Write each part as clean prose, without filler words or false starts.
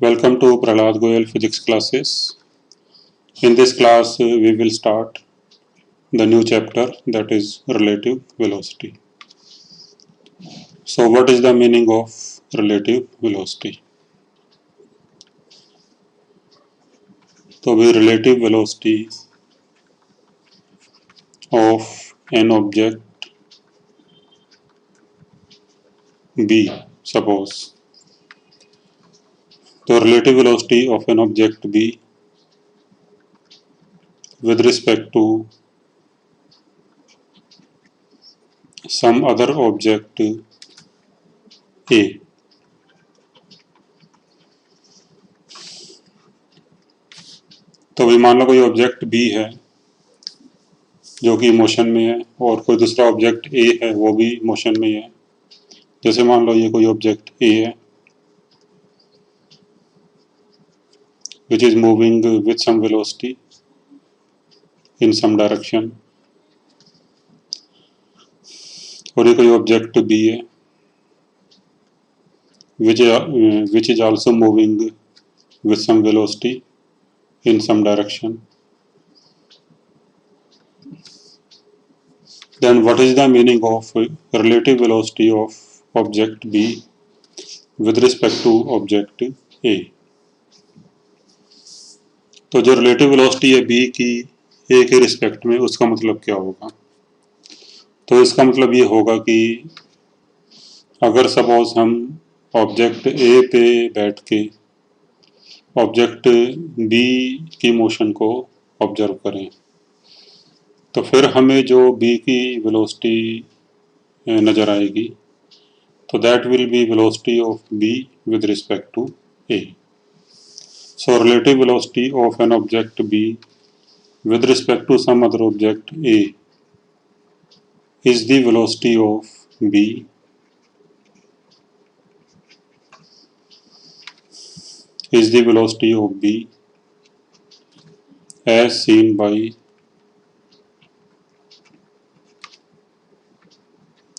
Welcome to Prahlad Goyal physics classes. In this class, we will start the new chapter, that is relative velocity. So, what is the meaning of relative velocity? So, the relative velocity of an object B, suppose. The relative velocity of an object B with respect to some other object A. तो भी मान लो कोई object B है जो कि motion में है और कोई दूसरा ऑब्जेक्ट ए है वो भी मोशन में है. जैसे मान लो ये कोई ऑब्जेक्ट ए है which is moving with some velocity in some direction, और ये कोई ऑब्जेक्ट बी है which is also moving with some velocity in some direction. Then what is the meaning of relative velocity of object B with respect to object A? तो जो relative velocity है B की ए के respect में, उसका मतलब क्या होगा? तो इसका मतलब ये होगा कि अगर सपोज हम ऑब्जेक्ट ए पे बैठ के ऑब्जेक्ट बी की मोशन को ऑब्जर्व करें, तो फिर हमें जो बी की वेलोसिटी नज़र आएगी, तो that will be velocity of B with respect to A. So relative velocity of an object B with respect to some other object A is the velocity of B as seen by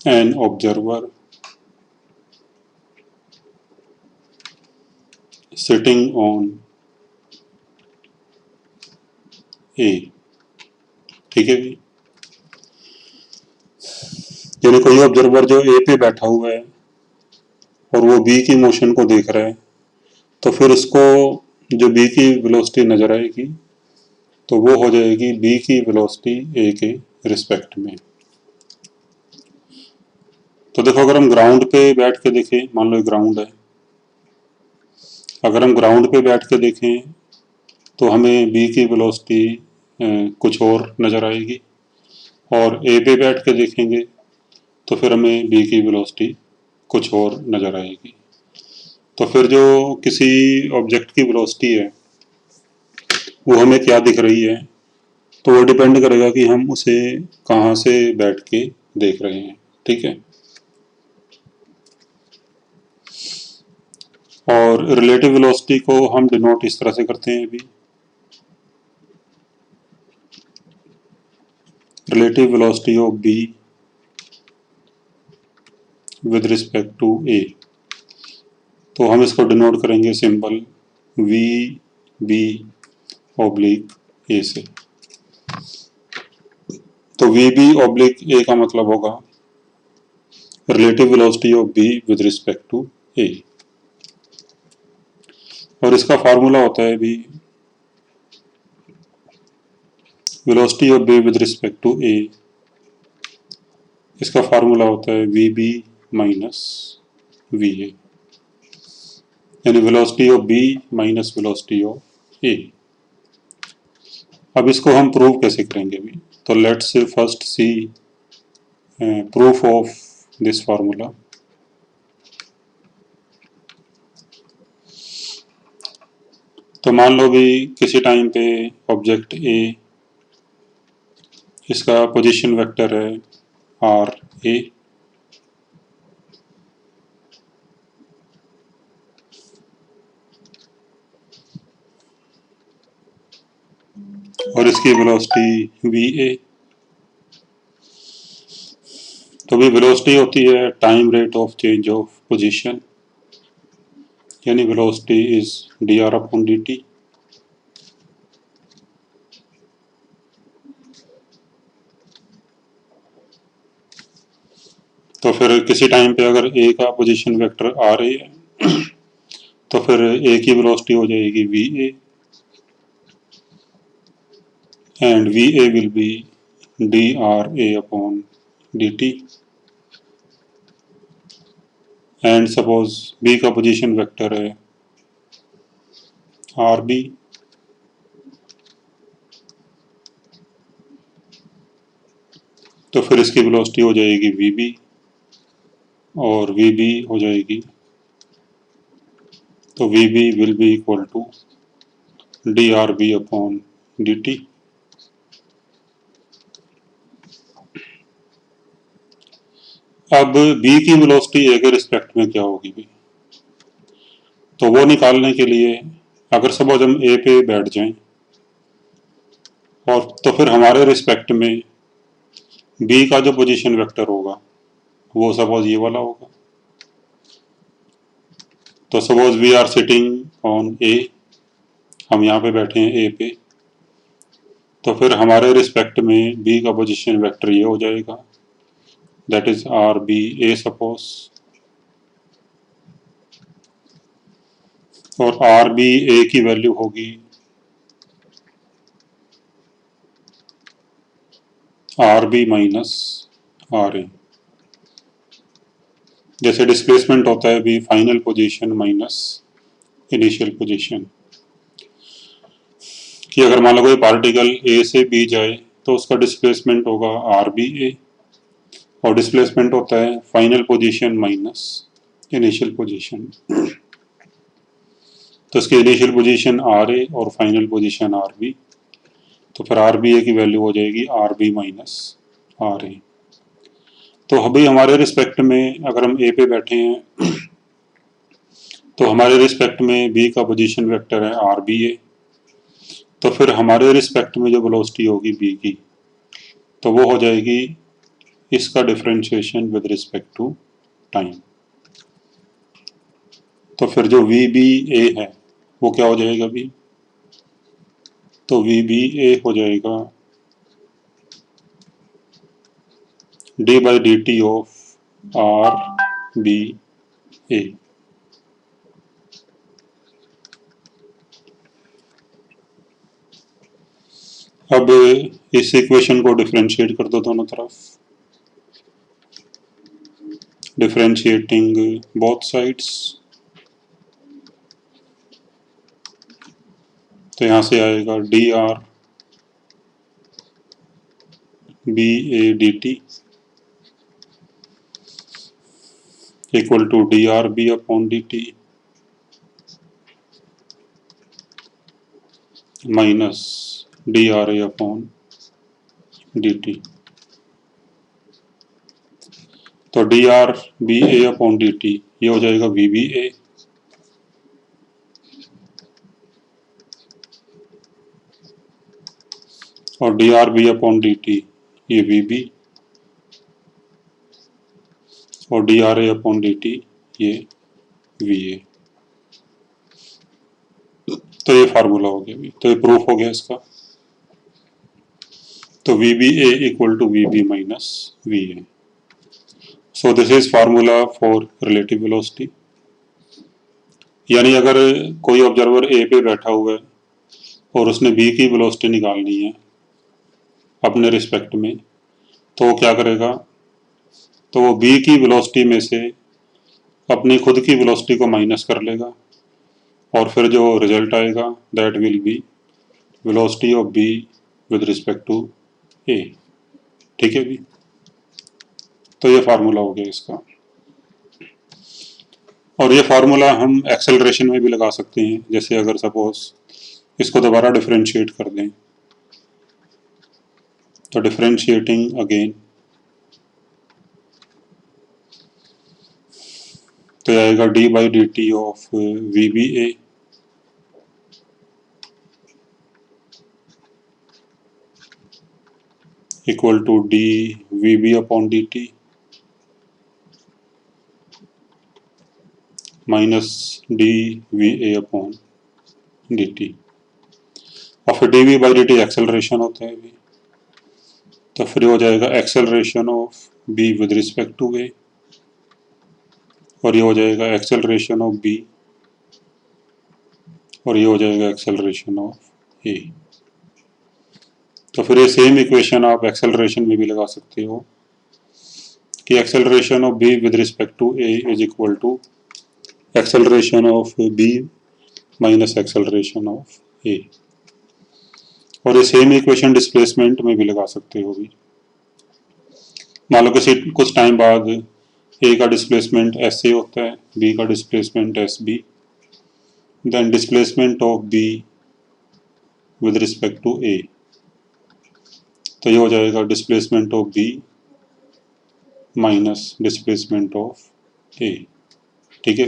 an observer sitting on A. ठीक है भी, यानी कोई observer जो ए पे बैठा हुआ है और वो बी की मोशन को देख रहा है, तो फिर उसको जो बी की वेलोसिटी नज़र आएगी तो वो हो जाएगी बी की वेलोसिटी ए के रिस्पेक्ट में. तो देखो, अगर हम ग्राउंड पे बैठ के देखें, मान लो ग्राउंड है, अगर हम ग्राउंड पे बैठ के देखें तो हमें बी की वेलोसिटी कुछ और नज़र आएगी, और ए पे बैठ के देखेंगे तो फिर हमें बी की वेलोसिटी कुछ और नज़र आएगी. तो फिर जो किसी ऑब्जेक्ट की वेलोसिटी है वो हमें क्या दिख रही है, तो वो डिपेंड करेगा कि हम उसे कहाँ से बैठ के देख रहे हैं. ठीक है. और रिलेटिव वेलोसिटी को हम डिनोट इस तरह से करते हैं अभी, relative velocity of B with respect to A. तो हम इसको डिनोट करेंगे symbol V B oblique A से. तो वी बी ऑब्लिक ए का मतलब होगा relative velocity of B with respect to A, और इसका फार्मूला होता है भी velocity of B with respect to A, इसका फार्मूला होता है we B minus we A, यानी velocity of B minus velocity of A. अब इसको हम प्रूव कैसे करेंगे भी, तो let's first see proof of this formula. तो मान लो भी किसी टाइम पे ऑब्जेक्ट ए, इसका पोजीशन वेक्टर है आर ए, और इसकी वेलोसिटी वी ए. तो भी वेलोसिटी होती है time rate of change of position, यानी velocity is dr upon dt। तो फिर किसी टाइम पे अगर ए का पोजीशन वेक्टर आ रही है तो फिर ए की वेलोसिटी हो जाएगी we A, and V A will be D are A upon D T. And suppose B का पोजीशन वेक्टर है आर बी, तो फिर इसकी वेलोसिटी हो जाएगी वी बी, और वी बी हो जाएगी, तो we B will be equal to D R B upon D T. अब बी की वेलोसिटी ए के रिस्पेक्ट में क्या होगी भी, तो वो निकालने के लिए अगर सपोज हम ए पे बैठ जाएं और तो फिर हमारे रिस्पेक्ट में बी का जो पोजीशन वेक्टर होगा वो सपोज ये वाला होगा। तो suppose we are sitting on A, हम यहाँ पे बैठे हैं ए पे, तो फिर हमारे रिस्पेक्ट में बी का पोजीशन वेक्टर ये हो जाएगा, that is R B A suppose, और आर बी ए की वैल्यू होगी R B minus R A. जैसे डिस्प्लेसमेंट होता है भी final position minus initial position, कि अगर मान लो कोई पार्टिकल ए से बी जाए तो उसका डिस्प्लेसमेंट होगा आर बी ए, और डिस्प्लेसमेंट होता है final position minus initial position. तो इसकी इनिशियल पोजीशन आर ए और फाइनल पोजीशन आर बी, तो फिर आर बी ए की वैल्यू हो जाएगी आर बी माइनस आर ए। तो अभी हमारे रिस्पेक्ट में अगर हम ए पे बैठे हैं तो हमारे रिस्पेक्ट में बी का पोजीशन वेक्टर है आर बी ए, तो फिर हमारे रिस्पेक्ट में जो वेलोसिटी होगी बी की तो वो हो जाएगी इसका differentiation with respect to time. तो फिर जो वी बी ए है वो क्या हो जाएगा भी, तो वी बी ए हो जाएगा D by D T of R B A. अब इस इक्वेशन को डिफरेंशिएट कर दो दोनों तरफ, डिफरेंशिएटिंग बोथ साइड्स, तो यहाँ से आएगा d are B A d t equal to D R B upon D T minus d are A upon D t. तो d are B A upon D t ये हो जाएगा v B A, और d are B upon D t ये v B, और d are A upon D t ये v A. तो ये फार्मूला हो गया, तो ये प्रूफ हो गया इसका। तो we B A equal to v B minus we A. So this is formula for relative velocity. यानी अगर कोई ऑब्जर्वर ए पे बैठा हुआ है और उसने बी की वेलोसिटी निकालनी है अपने रिस्पेक्ट में, तो वो क्या करेगा, तो वो बी की वेलोसिटी में से अपनी खुद की वेलोसिटी को माइनस कर लेगा, और फिर जो रिजल्ट आएगा that will be velocity of B with respect to A. ठीक है भी, तो ये फार्मूला हो गया इसका। और ये फार्मूला हम एक्सेलरेशन में भी लगा सकते हैं, जैसे अगर सपोज इसको दोबारा डिफरेंशिएट कर दें, तो डिफरेंशिएटिंग अगेन, तो आएगा D by D T of V B A equal to D V B upon D T minus D V A upon D T. और फिर D V by D T acceleration होता है अभी, तो फिर हो जाएगा acceleration of B with respect to A, और ये हो जाएगा एक्सेलरेशन ऑफ बी, और ये हो जाएगा एक्सेलरेशन ऑफ ए। तो फिर ये सेम इक्वेशन आप एक्सेलरेशन में भी लगा सकते हो कि acceleration of B with respect to A is equal to acceleration of B minus acceleration of A. और ये सेम इक्वेशन डिस्प्लेसमेंट में भी लगा सकते हो भी। मान लो किसी कुछ टाइम बाद ए का डिस्प्लेसमेंट एस ए होता है, बी का displacement S B, then displacement of B with respect to A, तो ये हो जाएगा displacement of B minus displacement of A. ठीक है।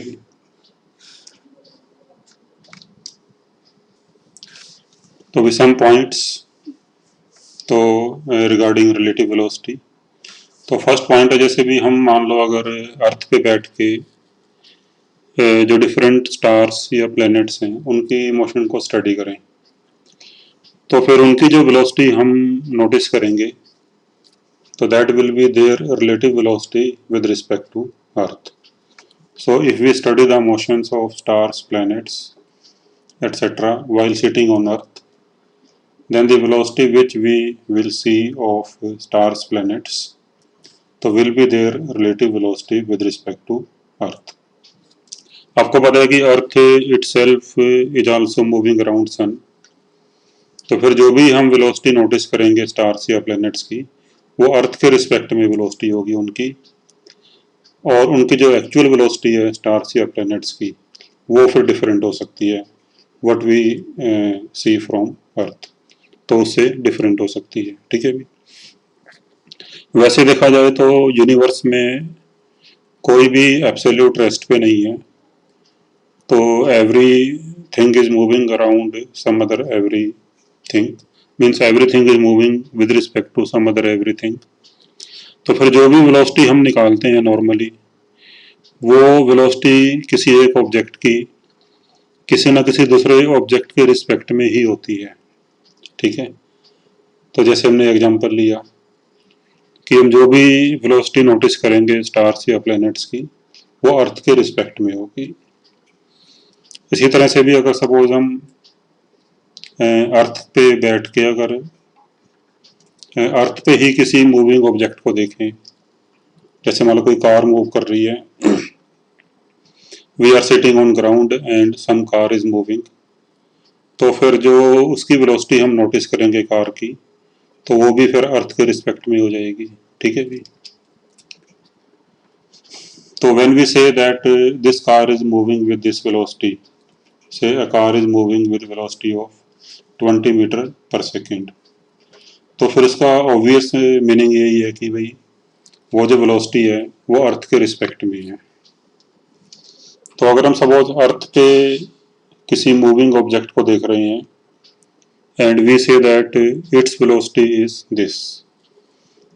तो भी सम पॉइंट्स तो रिगार्डिंग रिलेटिव वेलोसिटी। तो फर्स्ट पॉइंट है, जैसे भी हम मान लो अगर अर्थ पे बैठ के जो डिफरेंट स्टार्स या प्लैनेट्स हैं उनकी मोशन को स्टडी करें, तो फिर उनकी जो वेलोसिटी हम नोटिस करेंगे, तो that will be there relative velocity with respect to earth. So if we study the motions of stars, planets, etc. while sitting on Earth, then the velocity which we will see of stars, planets, तो will be their relative velocity with respect to Earth. आपको पता है कि Earth itself is also moving around Sun. तो फिर जो भी हम वेलोसिटी नोटिस करेंगे स्टार्स या प्लैनेट्स की, वो अर्थ के रिस्पेक्ट में वेलोसिटी होगी उनकी, और उनकी जो एक्चुअल वेलोसिटी है स्टार्स या प्लैनेट्स की, वो फिर डिफरेंट हो सकती है व्हाट वी सी फ्रॉम अर्थ, तो उससे डिफरेंट हो सकती है। ठीक है भी। वैसे देखा जाए तो यूनिवर्स में कोई भी एब्सोल्यूट रेस्ट पे नहीं है, तो everything is moving around some other everything, means everything is moving with respect to some other everything. तो फिर जो भी वेलोसिटी हम निकालते हैं नॉर्मली, वो वेलोसिटी किसी एक ऑब्जेक्ट की किसी न किसी दूसरे ऑब्जेक्ट के रिस्पेक्ट में ही होती है। ठीक है। तो जैसे हमने एग्जांपल लिया कि हम जो भी वेलोसिटी नोटिस करेंगे स्टार्स या प्लैनेट्स की, वो अर्थ के रिस्पेक्ट में होगी। इसी तरह से भी अगर सपोज हम अर्थ पे बैठ के अगर अर्थ पे ही किसी मूविंग ऑब्जेक्ट को देखें, जैसे मान लो कोई कार मूव कर रही है, we are sitting on ground and some car is moving, तो फिर जो उसकी वेलोसिटी हम नोटिस करेंगे कार की, तो वो भी फिर अर्थ के रिस्पेक्ट में हो जाएगी। ठीक है भी। तो when we say that this car is moving with this velocity, say a car is moving with velocity of 20 metre पर सेकेंड, तो फिर इसका ऑब्वियस मीनिंग यही है कि भाई वो जो वेलोसिटी है वो अर्थ के रिस्पेक्ट में है। तो अगर हम सपोज अर्थ पे किसी मूविंग ऑब्जेक्ट को देख रहे हैं and we say that its velocity is this,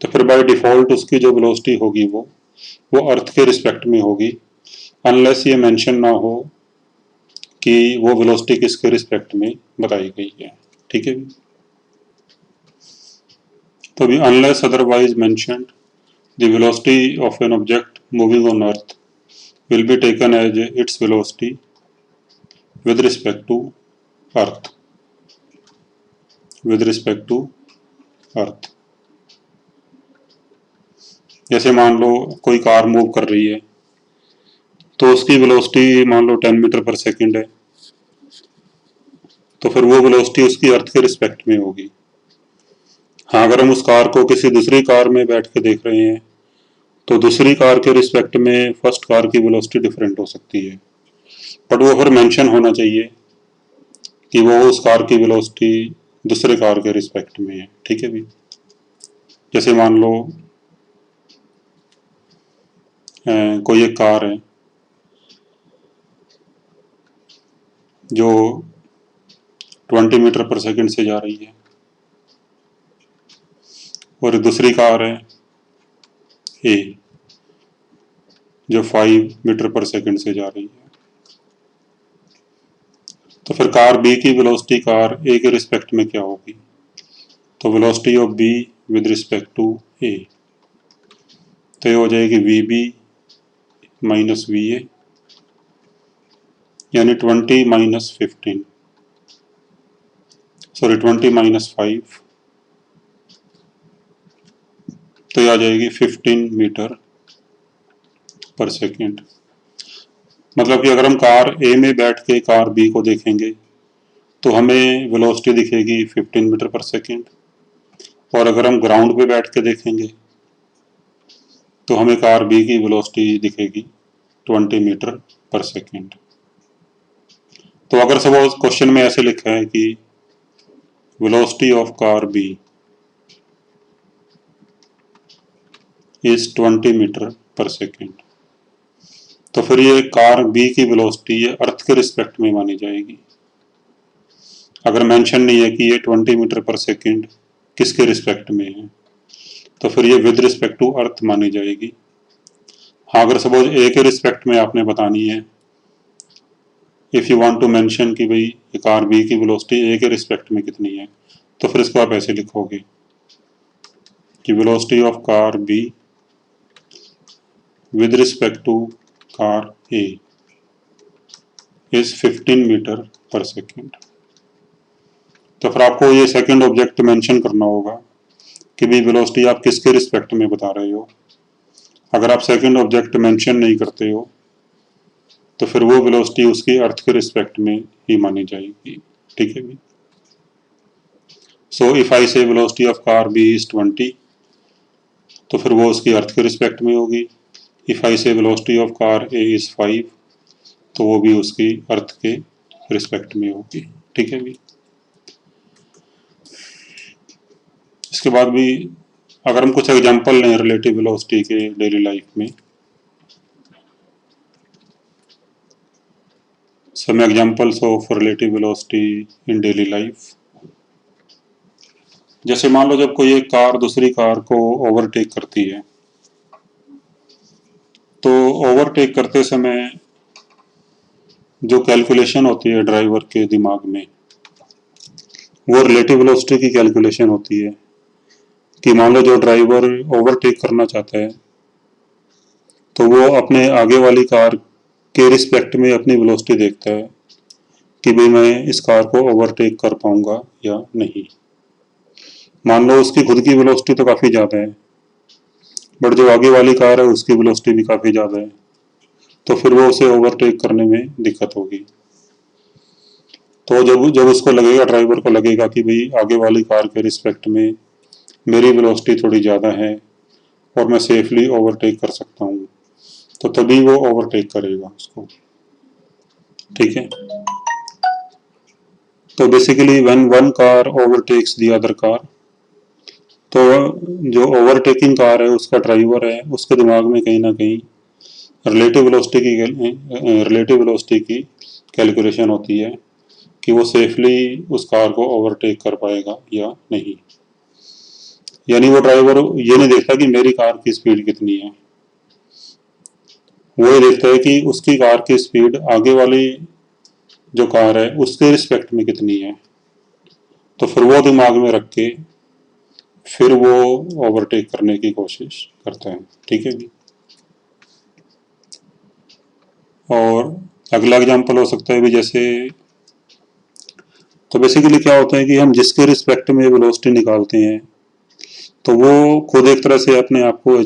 तो फिर बाय डिफॉल्ट उसकी जो वेलोसिटी होगी वो अर्थ के रिस्पेक्ट में होगी, अनलेस ये मेंशन ना हो कि वो वेलोसिटी किसके रिस्पेक्ट में बताई गई है। ठीक है। तो भी unless otherwise mentioned, the velocity of an object moving on earth will be taken as its velocity with respect to earth, with respect to earth। जैसे मान लो कोई कार मूव कर रही है, तो उसकी वेलोसिटी मान लो 10 मीटर पर सेकंड है, तो फिर वो वेलोसिटी उसकी अर्थ के रिस्पेक्ट में होगी। हाँ, अगर हम उस कार को किसी दूसरी कार में बैठ के देख रहे हैं, तो दूसरी कार के रिस्पेक्ट में फर्स्ट कार की वेलोसिटी डिफरेंट हो सकती है, बट वो फिर मेंशन होना चाहिए कि वो उस कार की वेलोसिटी दूसरे कार के रिस्पेक्ट में है। ठीक है भी। जैसे मान लो कोई एक कार है जो 20 मीटर पर सेकंड से जा रही है, और दूसरी कार है ए जो 5 मीटर पर सेकंड से जा रही है। तो फिर कार बी की वेलोसिटी कार ए के रिस्पेक्ट में क्या होगी? तो velocity of B with respect to A, तो ये हो जाएगी V B minus we A, यानी 20 माइनस 15, सॉरी 20 माइनस 5, तो ये आ जाएगी 15 मीटर पर सेकेंड। मतलब कि अगर हम कार ए में बैठ के कार बी को देखेंगे तो हमें वेलोसिटी दिखेगी 15 मीटर पर सेकेंड, और अगर हम ग्राउंड पे बैठ के देखेंगे तो हमें कार बी की वेलोसिटी दिखेगी 20 मीटर पर सेकेंड। तो अगर सपोज क्वेश्चन में ऐसे लिखा है कि velocity of car B is 20 metre पर सेकेंड, तो फिर ये कार बी की वेलोसिटी ये अर्थ के रिस्पेक्ट में मानी जाएगी। अगर मेंशन नहीं है कि ये 20 मीटर पर सेकेंड किसके रिस्पेक्ट में है, तो फिर ये विद रिस्पेक्ट टू अर्थ मानी जाएगी। हाँ, अगर सपोज ए के रिस्पेक्ट में आपने बतानी है, if you want to mention कि भाई कार बी की वेलोसिटी ए के रिस्पेक्ट में कितनी है, तो फिर इसको आप ऐसे लिखोगे कि velocity of car B with respect to car A is 15 metre पर सेकेंड। तो फिर आपको ये सेकंड ऑब्जेक्ट मेंशन करना होगा कि भाई वेलोसिटी आप किसके रिस्पेक्ट में बता रहे हो। अगर आप सेकंड ऑब्जेक्ट मेंशन नहीं करते हो तो फिर वो वेलोसिटी उसकी अर्थ के रिस्पेक्ट में ही मानी जाएगी। ठीक है भी। सो if I say velocity of car B is 20, तो फिर वो उसकी अर्थ के रिस्पेक्ट में होगी। If I say velocity of car A is 5, तो वो भी उसकी अर्थ के रिस्पेक्ट में होगी। ठीक है भी। इसके बाद भी अगर हम कुछ एग्जांपल लें रिलेटिव वेलोसिटी के डेली लाइफ में, some examples of relative velocity in daily life। जैसे मान लो जब कोई एक कार दूसरी कार को ओवरटेक करती है, तो ओवरटेक करते समय जो कैलकुलेशन होती है ड्राइवर के दिमाग में, वो रिलेटिव वेलोसिटी की कैलकुलेशन होती है कि मान लो जो ड्राइवर ओवरटेक करना चाहता है तो वो अपने आगे वाली कार के रिस्पेक्ट में अपनी वेलोसिटी देखता है कि भाई मैं इस कार को ओवरटेक कर पाऊंगा या नहीं। मान लो उसकी खुद की वेलोसिटी तो काफ़ी ज़्यादा है, बट जो आगे वाली कार है उसकी वेलोसिटी भी काफ़ी ज़्यादा है, तो फिर वो उसे ओवरटेक करने में दिक्कत होगी। तो जब जब उसको लगेगा, ड्राइवर को लगेगा कि भाई आगे वाली कार के रिस्पेक्ट में मेरी वेलोसिटी थोड़ी ज़्यादा है और मैं सेफली ओवरटेक कर सकता हूँ, तो तभी वो ओवरटेक करेगा उसको। ठीक है। तो basically when one car overtakes the other car, तो जो ओवरटेकिंग कार है उसका ड्राइवर है, उसके दिमाग में कहीं ना कहीं रिलेटिव वेलोसिटी की कैलकुलेशन होती है कि वो सेफली उस कार को ओवरटेक कर पाएगा या नहीं। यानी वो ड्राइवर ये नहीं देखता कि मेरी कार की स्पीड कितनी है, वो ये देखता है कि उसकी कार की स्पीड आगे वाली जो कार है उसके रिस्पेक्ट में कितनी है, तो फिर वो दिमाग में रख के फिर वो ओवरटेक करने की कोशिश करता है। ठीक है जी। और अगला एग्जांपल हो सकता है भी जैसे, तो बेसिकली क्या होता है कि हम जिसके रिस्पेक्ट में वेलोसिटी निकालते हैं तो वो खुद एक तरह से अपने आप को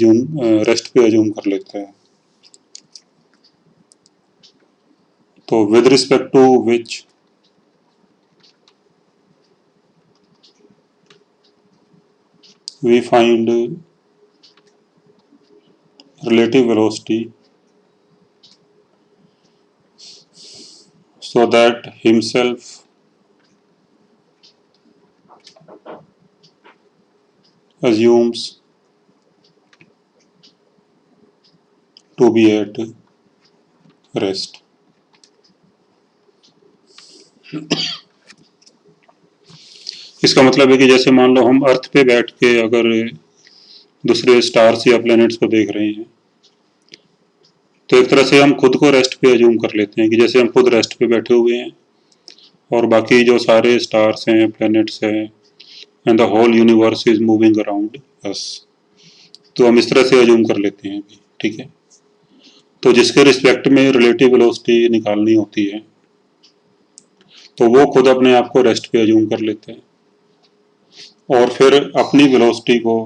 रेस्ट पे अज्यूम कर लेता है। तो with respect to which we find relative velocity so that himself assumes to be at rest। इसका मतलब है कि जैसे मान लो हम अर्थ पे बैठ के अगर दूसरे स्टार्स या प्लैनेट्स को देख रहे हैं, तो एक तरह से हम खुद को रेस्ट पे अज्यूम कर लेते हैं कि जैसे हम खुद रेस्ट पे बैठे हुए हैं और बाकी जो सारे स्टार्स हैं, प्लैनेट्स हैं, and the whole universe is moving around us. तो हम इस तरह से अज्यूम कर लेते हैं अभी, ठीक है। तो जिसके रिस्पेक्ट में रिलेटिव वेलोसिटी निकालनी होती है तो वो खुद अपने आप को रेस्ट पे अज्यूम कर लेते हैं और फिर अपनी वेलोसिटी को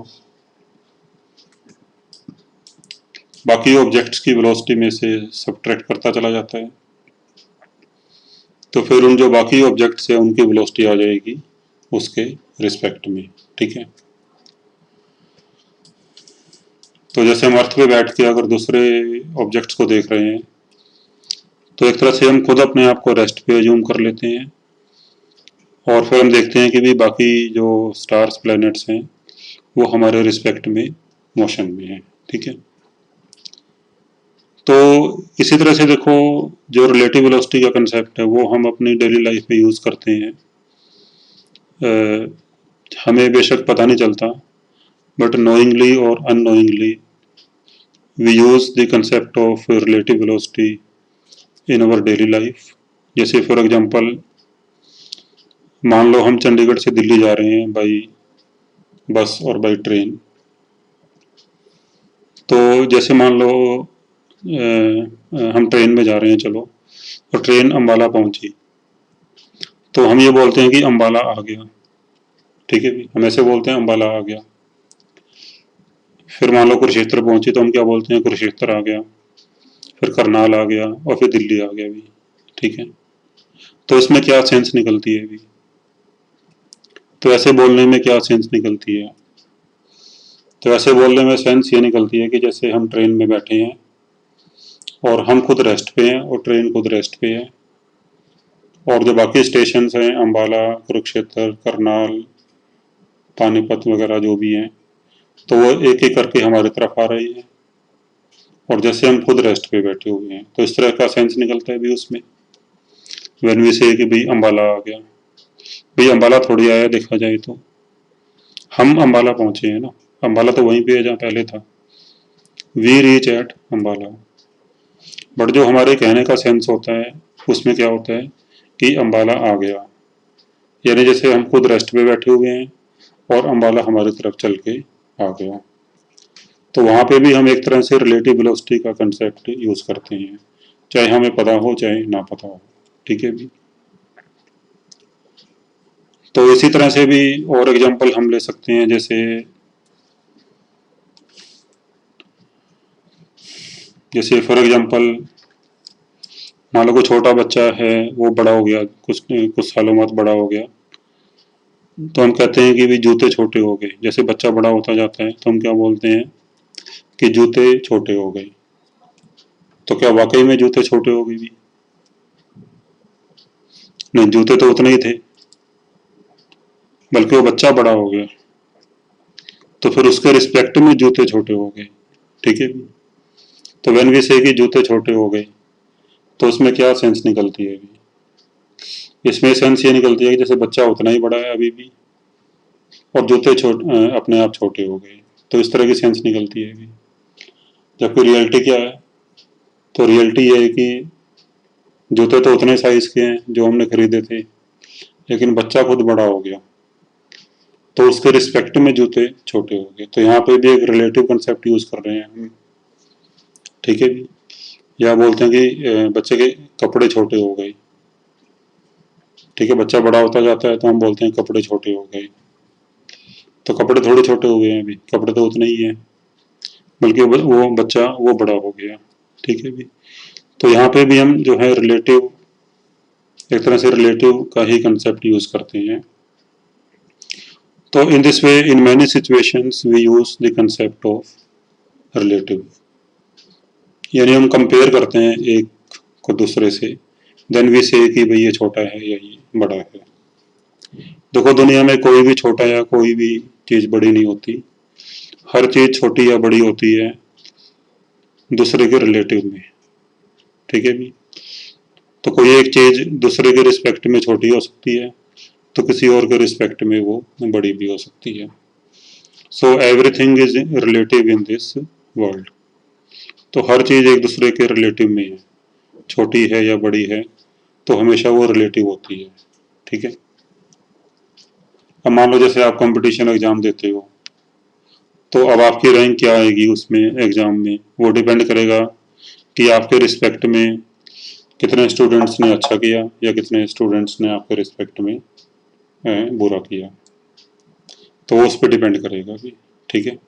बाकी ऑब्जेक्ट्स की वेलोसिटी में से सब्ट्रैक्ट करता चला जाता है। तो फिर उन जो बाकी ऑब्जेक्ट्स हैं उनकी वेलोसिटी आ जाएगी उसके रिस्पेक्ट में, ठीक है। तो जैसे हम अर्थ पे बैठ के अगर दूसरे ऑब्जेक्ट्स को देख रहे हैं तो एक तरह से हम खुद अपने आप को रेस्ट पे अज्यूम कर लेते हैं और फिर हम देखते हैं कि भी बाकी जो स्टार्स, प्लैनेट्स हैं वो हमारे रिस्पेक्ट में मोशन में है, ठीक है। तो इसी तरह से देखो, जो रिलेटिव वेलोसिटी का कंसेप्ट है वो हम अपनी डेली लाइफ में यूज़ करते हैं। हमें बेशक पता नहीं चलता, बट नोइंगली और unknowingly we use the concept of relative velocity in our daily life. जैसे फॉर एग्जांपल, मान लो हम चंडीगढ़ से दिल्ली जा रहे हैं बाई बस और बाई ट्रेन। तो जैसे मान लो हम ट्रेन में जा रहे हैं, चलो, और ट्रेन अम्बाला पहुंची तो हम ये बोलते हैं कि अम्बाला आ गया, ठीक है भी, हम ऐसे बोलते हैं अम्बाला आ गया। फिर मान लो कुरुक्षेत्र पहुंची तो हम क्या बोलते हैं, कुरुक्षेत्र आ गया। फिर करनाल आ गया और फिर दिल्ली आ गया भी, ठीक है। तो इसमें क्या सेंस निकलती है भी, तो ऐसे बोलने में क्या सेंस निकलती है, तो ऐसे बोलने में सेंस ये निकलती है कि जैसे हम ट्रेन में बैठे हैं और हम खुद रेस्ट पे हैं और ट्रेन खुद रेस्ट पे है, और जो बाकी स्टेशन हैं अम्बाला, कुरुक्षेत्र, करनाल, पानीपत वगैरह जो भी हैं, तो वो एक एक करके हमारी तरफ आ रही है और जैसे हम खुद रेस्ट पे बैठे हुए हैं। तो इस तरह का सेंस निकलता है भी उसमें, व्हेन वी से कि भाई अम्बाला आ गया। भाई अम्बाला थोड़ी आया, देखा जाए तो हम अम्बाला पहुंचे हैं ना, अम्बाला तो वहीं पे है जहाँ पहले था। We reach at Ambala. But जो हमारे कहने का सेंस होता है उसमें क्या होता है कि अम्बाला आ गया, यानी जैसे हम खुद रेस्ट पे बैठे हुए हैं और अम्बाला हमारी तरफ चल के आ गया। तो वहां पे भी हम एक तरह से रिलेटिव वेलोसिटी का कंसेप्ट यूज करते हैं, चाहे हमें पता हो चाहे ना पता हो, ठीक है भी। तो इसी तरह से भी और एग्जांपल हम ले सकते हैं, जैसे जैसे फॉर एग्जांपल मान लो कोई छोटा बच्चा है, वो बड़ा हो गया, कुछ कुछ सालों बाद बड़ा हो गया, तो हम कहते हैं कि भी जूते छोटे हो गए। जैसे बच्चा बड़ा होता जाता है तो हम क्या बोलते हैं कि जूते छोटे हो गए। तो क्या वाकई में जूते छोटे हो गए भी? नहीं, जूते तो उतने ही थे, बल्कि वो बच्चा बड़ा हो गया तो फिर उसके रिस्पेक्ट में जूते छोटे हो गए, ठीक है। तो व्हेन वी से कि जूते छोटे हो गए तो उसमें क्या सेंस निकलती है? इसमें सेंस ये निकलती है कि जैसे बच्चा उतना ही बड़ा है अभी भी और जूते अपने आप छोटे हो गए, तो इस तरह की सेंस निकलती है। जबकि रियलिटी क्या है? तो रियलिटी ये है कि जूते तो उतने साइज के हैं जो हमने खरीदे थे, लेकिन बच्चा खुद बड़ा हो गया तो उसके रिस्पेक्ट में जूते छोटे हो गए। तो यहाँ पे भी एक रिलेटिव कंसेप्ट यूज कर रहे हैं हम, ठीक है भी। या बोलते हैं कि बच्चे के कपड़े छोटे हो गए, ठीक है, बच्चा बड़ा होता जाता है तो हम बोलते हैं कपड़े छोटे हो गए। तो कपड़े थोड़े छोटे हो गए हैं, अभी कपड़े तो उतने ही हैं, बल्कि वो बच्चा वो बड़ा हो गया, ठीक है भी। तो यहाँ पे भी हम जो है रिलेटिव, एक तरह से रिलेटिव का ही कंसेप्ट यूज करते हैं। तो in this way in many situations we use the concept of relative, यानी हम कंपेयर करते हैं एक को दूसरे से, देन वी से कि भाई ये छोटा है या ये बड़ा है। देखो, दुनिया में कोई भी छोटा या कोई भी चीज बड़ी नहीं होती, हर चीज छोटी या बड़ी होती है दूसरे के रिलेटिव में, ठीक है भी। तो कोई एक चीज दूसरे के रिस्पेक्ट में छोटी हो सकती है तो किसी और के रिस्पेक्ट में वो बड़ी भी हो सकती है। So everything is relative in this world. तो हर चीज एक दूसरे के रिलेटिव में है, छोटी है या बड़ी है तो हमेशा वो रिलेटिव होती है। ठीक है। अब मान लो जैसे आप कंपटीशन एग्जाम देते हो, तो अब आपकी रैंक क्या आएगी उसमें एग्जाम में, वो डिपेंड करेगा कि आपके रिस्पेक्ट में कितने स्टूडेंट्स ने अच्छा किया या कितने स्टूडेंट्स ने आपके रिस्पेक्ट में बुरा किया, तो वो उस पर डिपेंड करेगा भी, ठीक है।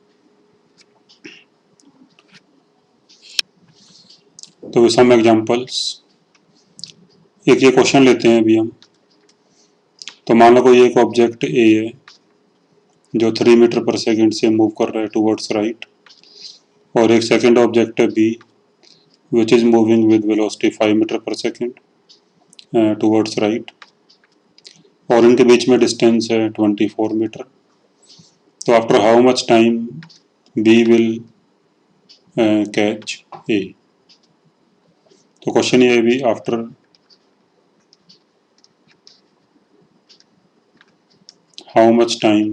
तो सम एग्जांपल्स, एक ये क्वेश्चन लेते हैं अभी हम। तो मान लो कोई एक ऑब्जेक्ट ए है जो 3 मीटर पर सेकंड से मूव कर रहा है टुवर्ड्स राइट, और एक सेकंड ऑब्जेक्ट है B which is moving with velocity 5 metre per second towards right, और इनके बीच में डिस्टेंस है 24 मीटर। तो after how much time B will catch A. तो क्वेश्चन ये है भी, after how much time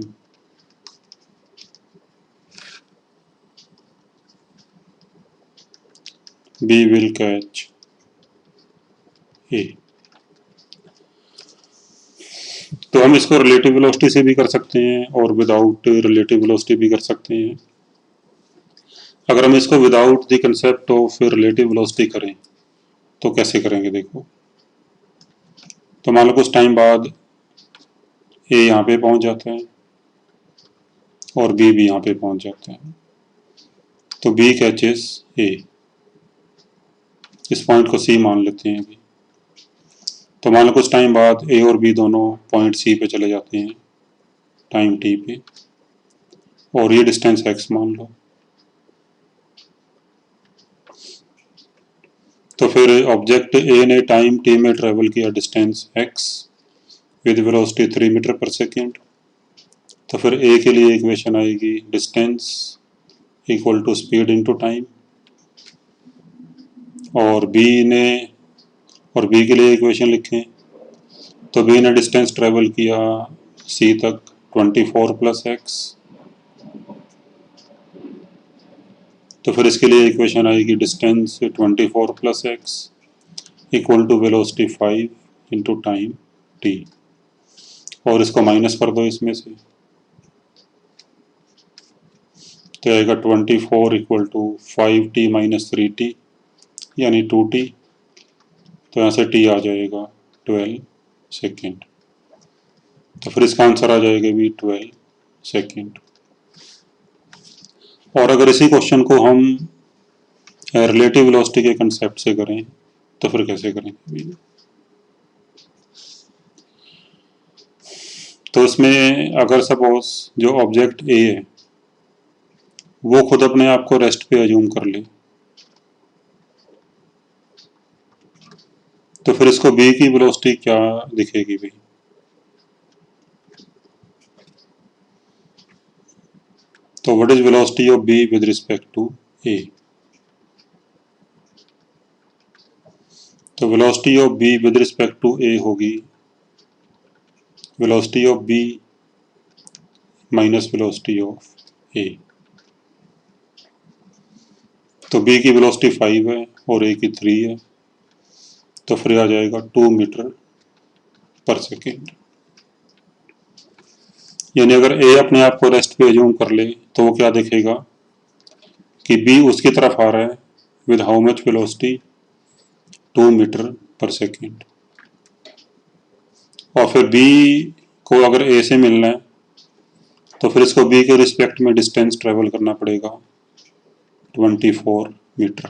B will catch A। तो हम इसको रिलेटिव वेलोसिटी से भी कर सकते हैं और विदाउट रिलेटिव वेलोसिटी भी कर सकते हैं। अगर हम इसको without the concept of relative velocity करें तो कैसे करेंगे, देखो। तो मान लो कुछ टाइम बाद ए यहाँ पे पहुंच जाता है और बी भी यहाँ पे पहुंच जाता है, तो बी कैचेस ए। इस पॉइंट को सी मान लेते हैं अभी। तो मान लो कुछ टाइम बाद ए और बी दोनों पॉइंट सी पे चले जाते हैं टाइम टी पे, और ये डिस्टेंस एक्स मान लो। तो फिर ऑब्जेक्ट ए ने टाइम टी में ट्रेवल किया distance x with velocity 3 metre पर सेकेंड। तो फिर ए के लिए इक्वेशन आएगी distance equal to speed into time, और बी के लिए इक्वेशन लिखें। तो बी ने डिस्टेंस ट्रेवल किया सी तक 24 प्लस एक्स, तो फिर इसके लिए इक्वेशन आएगी distance 24 plus x equal to velocity 5 into time t, और इसको माइनस कर दो इसमें से, तो आएगा 24 equal to 5t minus 3t यानी 2t। तो यहाँ से t आ जाएगा 12 सेकेंड। तो फिर इसका आंसर आ जाएगा भी 12 सेकेंड। और अगर इसी क्वेश्चन को हम रिलेटिव वेलोसिटी के कंसेप्ट से करें तो फिर कैसे करेंगे। तो इसमें अगर सपोज जो ऑब्जेक्ट ए है वो खुद अपने आप को रेस्ट पे अज्यूम कर ले, तो फिर इसको बी की वेलोसिटी क्या दिखेगी भाई। तो what is velocity of B with respect to A. तो velocity of B with respect to A होगी velocity of B minus velocity of A. तो बी की वेलोसिटी 5 है और ए की 3 है, तो फिर आ जाएगा 2 मीटर पर सेकेंड। यानी अगर ए अपने आप को रेस्ट पे अज्यूम कर ले तो वो क्या दिखेगा कि बी उसकी तरफ आ रहा है with how much velocity 2 metre पर सेकेंड, और फिर बी को अगर ए से मिलना है तो फिर इसको बी के रिस्पेक्ट में डिस्टेंस ट्रेवल करना पड़ेगा 24 मीटर।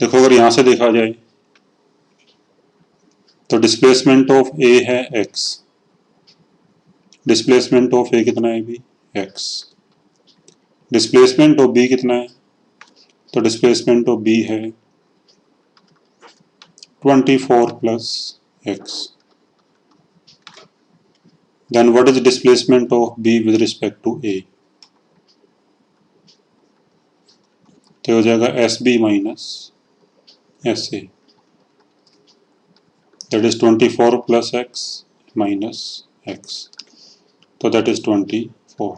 देखो अगर यहां से देखा जाए तो डिस्प्लेसमेंट ऑफ ए है एक्स, डिस्प्लेसमेंट ऑफ ए कितना है भी एक्स, डिस्प्लेसमेंट ऑफ बी कितना है, तो डिस्प्लेसमेंट ऑफ बी है 24 plus X. Then what is displacement of B with respect to A, तो हो जाएगा S B minus S A, that is 24 plus X minus X, तो दैट इज 24।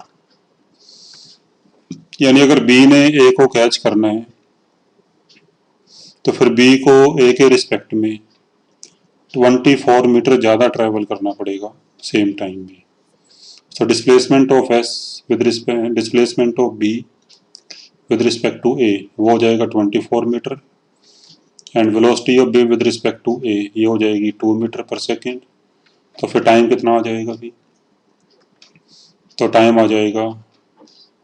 यानी अगर बी ने ए को कैच करना है तो फिर बी को ए के रिस्पेक्ट में 24 मीटर ज़्यादा ट्रैवल करना पड़ेगा सेम टाइम में। So displacement of S with displacement of B with respect to A वो हो जाएगा 24 metre, and velocity of B with respect to A ये हो जाएगी 2 मीटर पर सेकेंड। तो फिर टाइम कितना आ जाएगा भी? तो टाइम आ जाएगा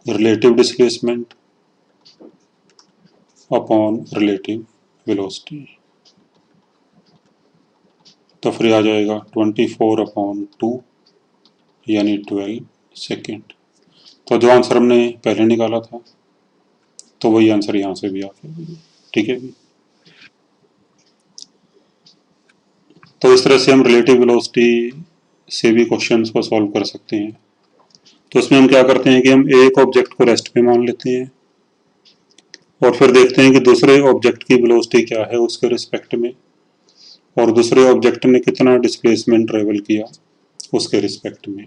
relative displacement upon relative velocity. तो फिर आ जाएगा 24/2 यानी 12 सेकेंड। तो जो आंसर हमने पहले निकाला था तो वही आंसर यहाँ से भी आ गया। ठीक है भी। तो इस तरह से हम रिलेटिव वेलोसिटी से भी क्वेश्चंस को सॉल्व कर सकते हैं। तो इसमें हम क्या करते हैं कि हम एक ऑब्जेक्ट को रेस्ट पे मान लेते हैं और फिर देखते हैं कि दूसरे ऑब्जेक्ट की वेलोसिटी क्या है उसके रिस्पेक्ट में, और दूसरे ऑब्जेक्ट ने कितना डिस्प्लेसमेंट ट्रेवल किया उसके रिस्पेक्ट में।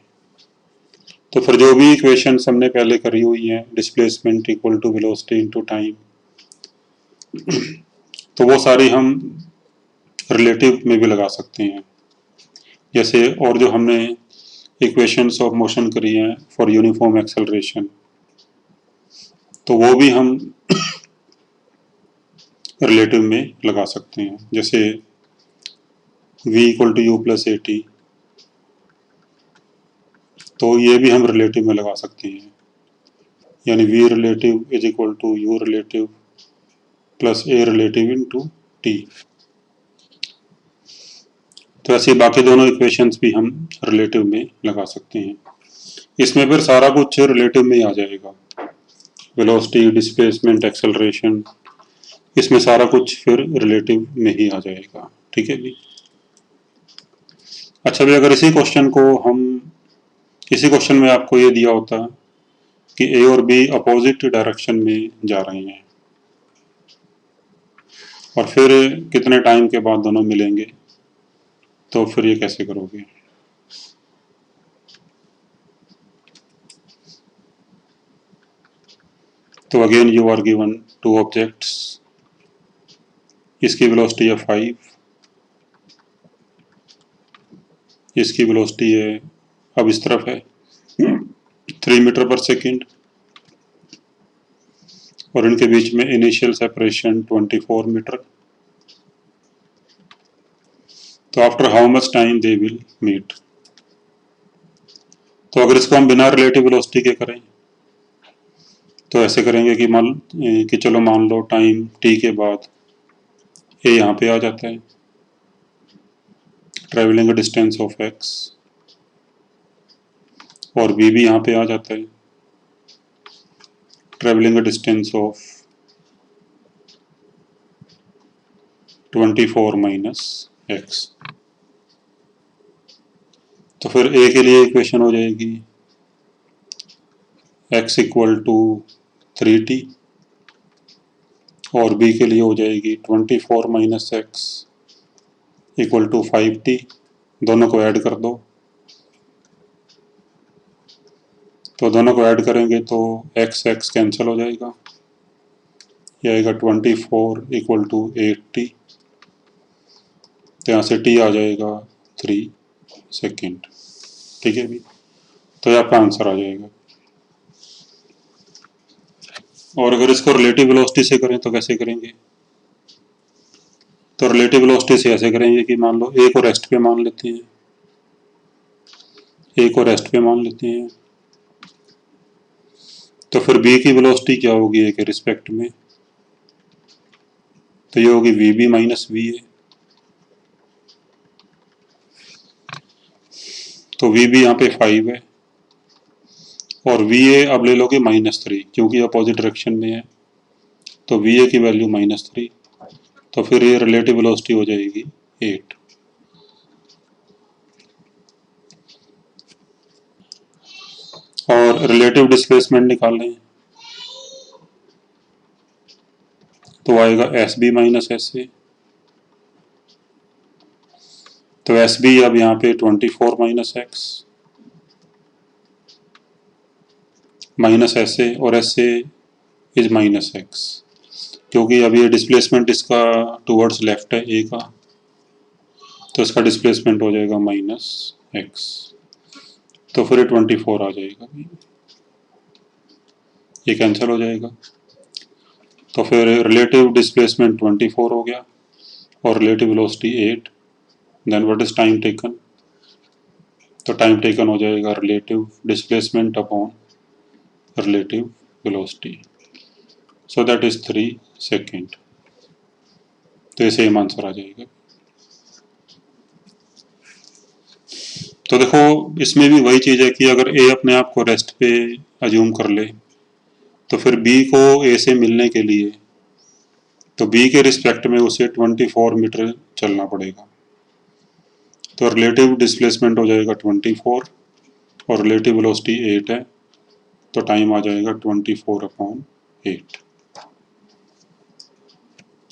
तो फिर जो भी इक्वेशंस हमने पहले करी हुई हैं, displacement equal to velocity into time, तो वो सारी हम रिलेटिव में भी लगा सकते हैं। जैसे और जो हमने इक्वेशंस ऑफ मोशन करी हैं फॉर यूनिफॉर्म एक्सेलरेशन, तो वो भी हम रिलेटिव में लगा सकते हैं। जैसे v equal to u plus a t, तो ये भी हम रिलेटिव में लगा सकते हैं, यानी v relative is equal to you relative plus A relative into t. तो ऐसे बाकी दोनों इक्वेशंस भी हम रिलेटिव में लगा सकते हैं। इसमें फिर सारा कुछ रिलेटिव में आ जाएगा, वेलोसिटी, डिस्प्लेसमेंट, एक्सेलरेशन, इसमें सारा कुछ फिर रिलेटिव में ही आ जाएगा। ठीक है भी। अच्छा भी, अगर इसी क्वेश्चन में आपको ये दिया होता कि ए और बी अपोजिट डायरेक्शन में जा रहे हैं और फिर कितने टाइम के बाद दोनों मिलेंगे, तो फिर ये कैसे करोगे? तो again you are given two objects, इसकी वेलोसिटी है 5, इसकी वेलोसिटी है अब इस तरफ है 3 मीटर पर सेकेंड, और इनके बीच में इनिशियल सेपरेशन 24 मीटर। तो after how much time they will meet. तो अगर इसको हम बिना रिलेटिव वेलोसिटी के करें तो ऐसे करेंगे कि चलो मान लो टाइम टी के बाद ए यहाँ पे आ जाता है, ट्रेवलिंग डिस्टेंस ऑफ एक्स, और बी भी यहाँ पे आ जाता है, travelling distance of 24 minus X. तो फिर ए के लिए इक्वेशन हो जाएगी x इक्वल टू 3t, और b के लिए हो जाएगी 24 minus x equal to 5t। दोनों को ऐड कर दो, तो दोनों को ऐड करेंगे तो x x कैंसिल हो जाएगा, ये आएगा 24 इक्वल टू 8t। तो यहाँ से t आ जाएगा 3 सेकेंड। ठीक है भी। तो ये आपका आंसर आ जाएगा। और अगर इसको रिलेटिव वेलोसिटी से करें तो कैसे करेंगे? तो रिलेटिव वेलोसिटी से ऐसे करेंगे कि मान लो ए को रेस्ट पे मान लेते हैं, ए को रेस्ट पे मान लेते हैं, तो फिर बी की वेलोसिटी क्या होगी ए के रिस्पेक्ट में? तो ये होगी v B minus we A. तो वी बी यहाँ पे 5 है और वी ए अब ले लोगे -3 क्योंकि अपोजिट डायरेक्शन में है, तो वी ए की वैल्यू -3। तो फिर ये रिलेटिव वेलोसिटी हो जाएगी 8। और रिलेटिव डिस्प्लेसमेंट निकाल लें तो आएगा S B minus S A. तो एस बी अब यहाँ पे 24 minus X minus S A, और S A is minus X, क्योंकि अब ये डिस्प्लेसमेंट इसका टूवर्ड्स लेफ्ट है ए का, तो इसका डिस्प्लेसमेंट हो जाएगा -x, तो फिर ये 24 आ जाएगा, ये कैंसिल हो जाएगा। तो फिर रिलेटिव डिस्प्लेसमेंट 24 हो गया और relative velocity 8। Then what is time taken, तो टाइम टेकन हो जाएगा relative displacement upon relative velocity, so that is 3 second. तो ये सेम आंसर आ जाएगा। तो देखो इसमें भी वही चीज़ है कि अगर ए अपने आप को रेस्ट पे अज्यूम कर ले तो फिर बी को ए से मिलने के लिए तो बी के रिस्पेक्ट में उसे 24 मीटर चलना पड़ेगा। तो रिलेटिव डिस्प्लेसमेंट हो जाएगा 24 और रिलेटिव वेलोसिटी 8 है, तो टाइम आ जाएगा 24/8।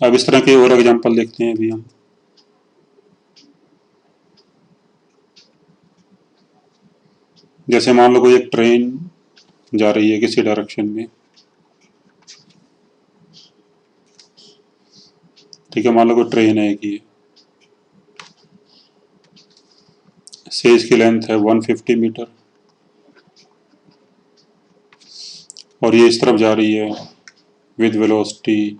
अब इस तरह के और एग्जांपल देखते हैं अभी हम। जैसे मान लो कोई एक ट्रेन जा रही है किसी डायरेक्शन में, ठीक है, मान लो कोई ट्रेन है कि से इसकी लेंथ है 150 मीटर और ये इस तरफ जा रही है विद वेलोसिटी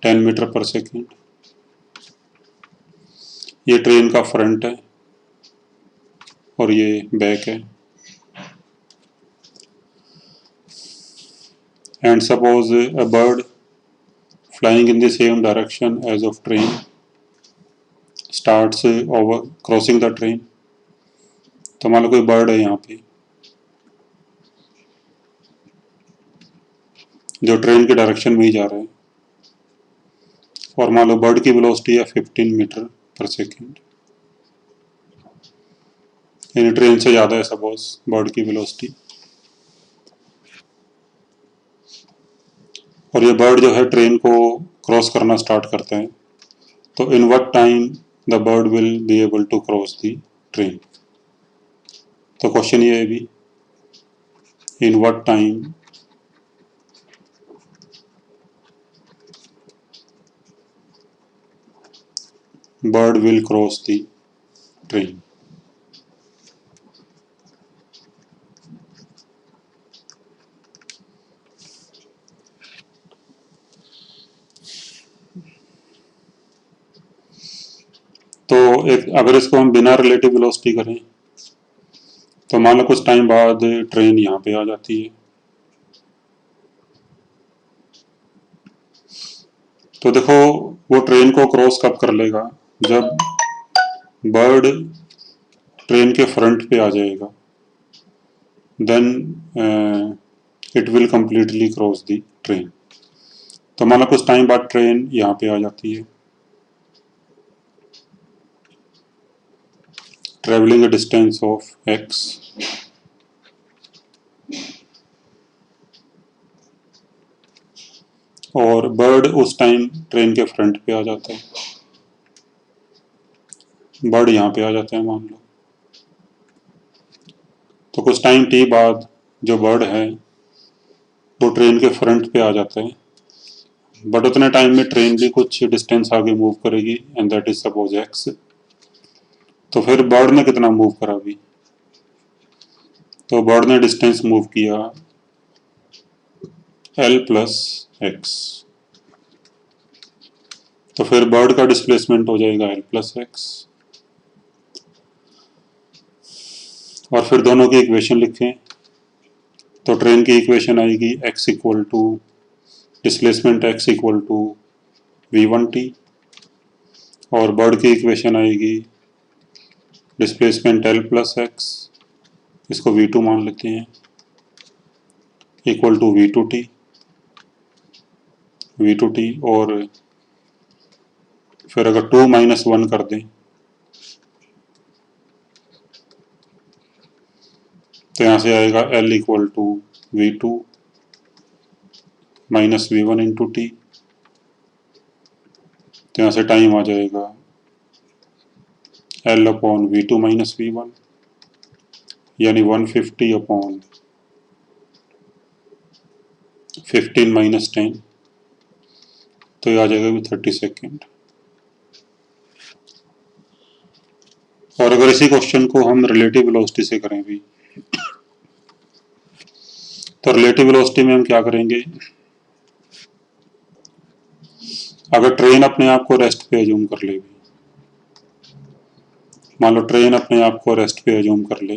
10 मीटर पर सेकेंड। ये ट्रेन का फ्रंट है और ये बैक है। And suppose a bird flying in the same direction as of train starts over crossing the train। तो मान लो कोई बर्ड है यहाँ पे जो ट्रेन के डायरेक्शन में ही जा रहा है और मान लो बर्ड की वेलोसिटी है 15 मीटर पर सेकेंड, यानी ट्रेन से ज़्यादा है सपोज बर्ड की वेलोसिटी। और ये बर्ड जो है ट्रेन को क्रॉस करना स्टार्ट करता है, तो in what time the bird will be able to cross the train. तो क्वेश्चन ये है भी, in what time bird will cross the train. तो एक अगर इसको हम बिना रिलेटिव वेलोसिटी करें तो मान लो कुछ टाइम बाद ट्रेन यहाँ पे आ जाती है। तो देखो वो ट्रेन को क्रॉस कब कर लेगा, जब बर्ड ट्रेन के फ्रंट पे आ जाएगा, then it will completely cross the train. तो मान लो कुछ टाइम बाद ट्रेन यहाँ पे आ जाती है, travelling a distance of x, और बर्ड उस टाइम ट्रेन के फ्रंट पे आ जाता है, बर्ड यहाँ पे आ जाता है मान लो। तो कुछ टाइम t बाद जो बर्ड है वो ट्रेन के फ्रंट पे आ जाता है, बट उतने टाइम में ट्रेन भी कुछ डिस्टेंस आगे मूव करेगी and that is suppose x। तो फिर बर्ड ने कितना मूव करा अभी, तो बर्ड ने डिस्टेंस मूव किया l प्लस एक्स, तो फिर बर्ड का डिस्प्लेसमेंट हो जाएगा l प्लस एक्स। और फिर दोनों की इक्वेशन लिखें, तो ट्रेन की इक्वेशन आएगी x equal to displacement x equal to v1t, और बर्ड की इक्वेशन आएगी डिस्प्लेसमेंट l प्लस एक्स, इसको v2 मान लेते हैं, इक्वल टू v2t, और फिर अगर 2 माइनस 1 कर दें तो यहाँ से आएगा l equal to v2 minus v1 into t, तो यहाँ से टाइम आ जाएगा l upon v2 minus v1, यानी 150 अपॉन 15 माइनस 10, तो ये आ जाएगा 30 सेकेंड। और अगर इसी क्वेश्चन को हम रिलेटिव वेलोसिटी से करें भी, तो रिलेटिव वेलोसिटी में हम क्या करेंगे, अगर ट्रेन अपने आप को रेस्ट पे अज्यूम कर ले, मान लो ट्रेन अपने आप को रेस्ट पे अज्यूम कर ले,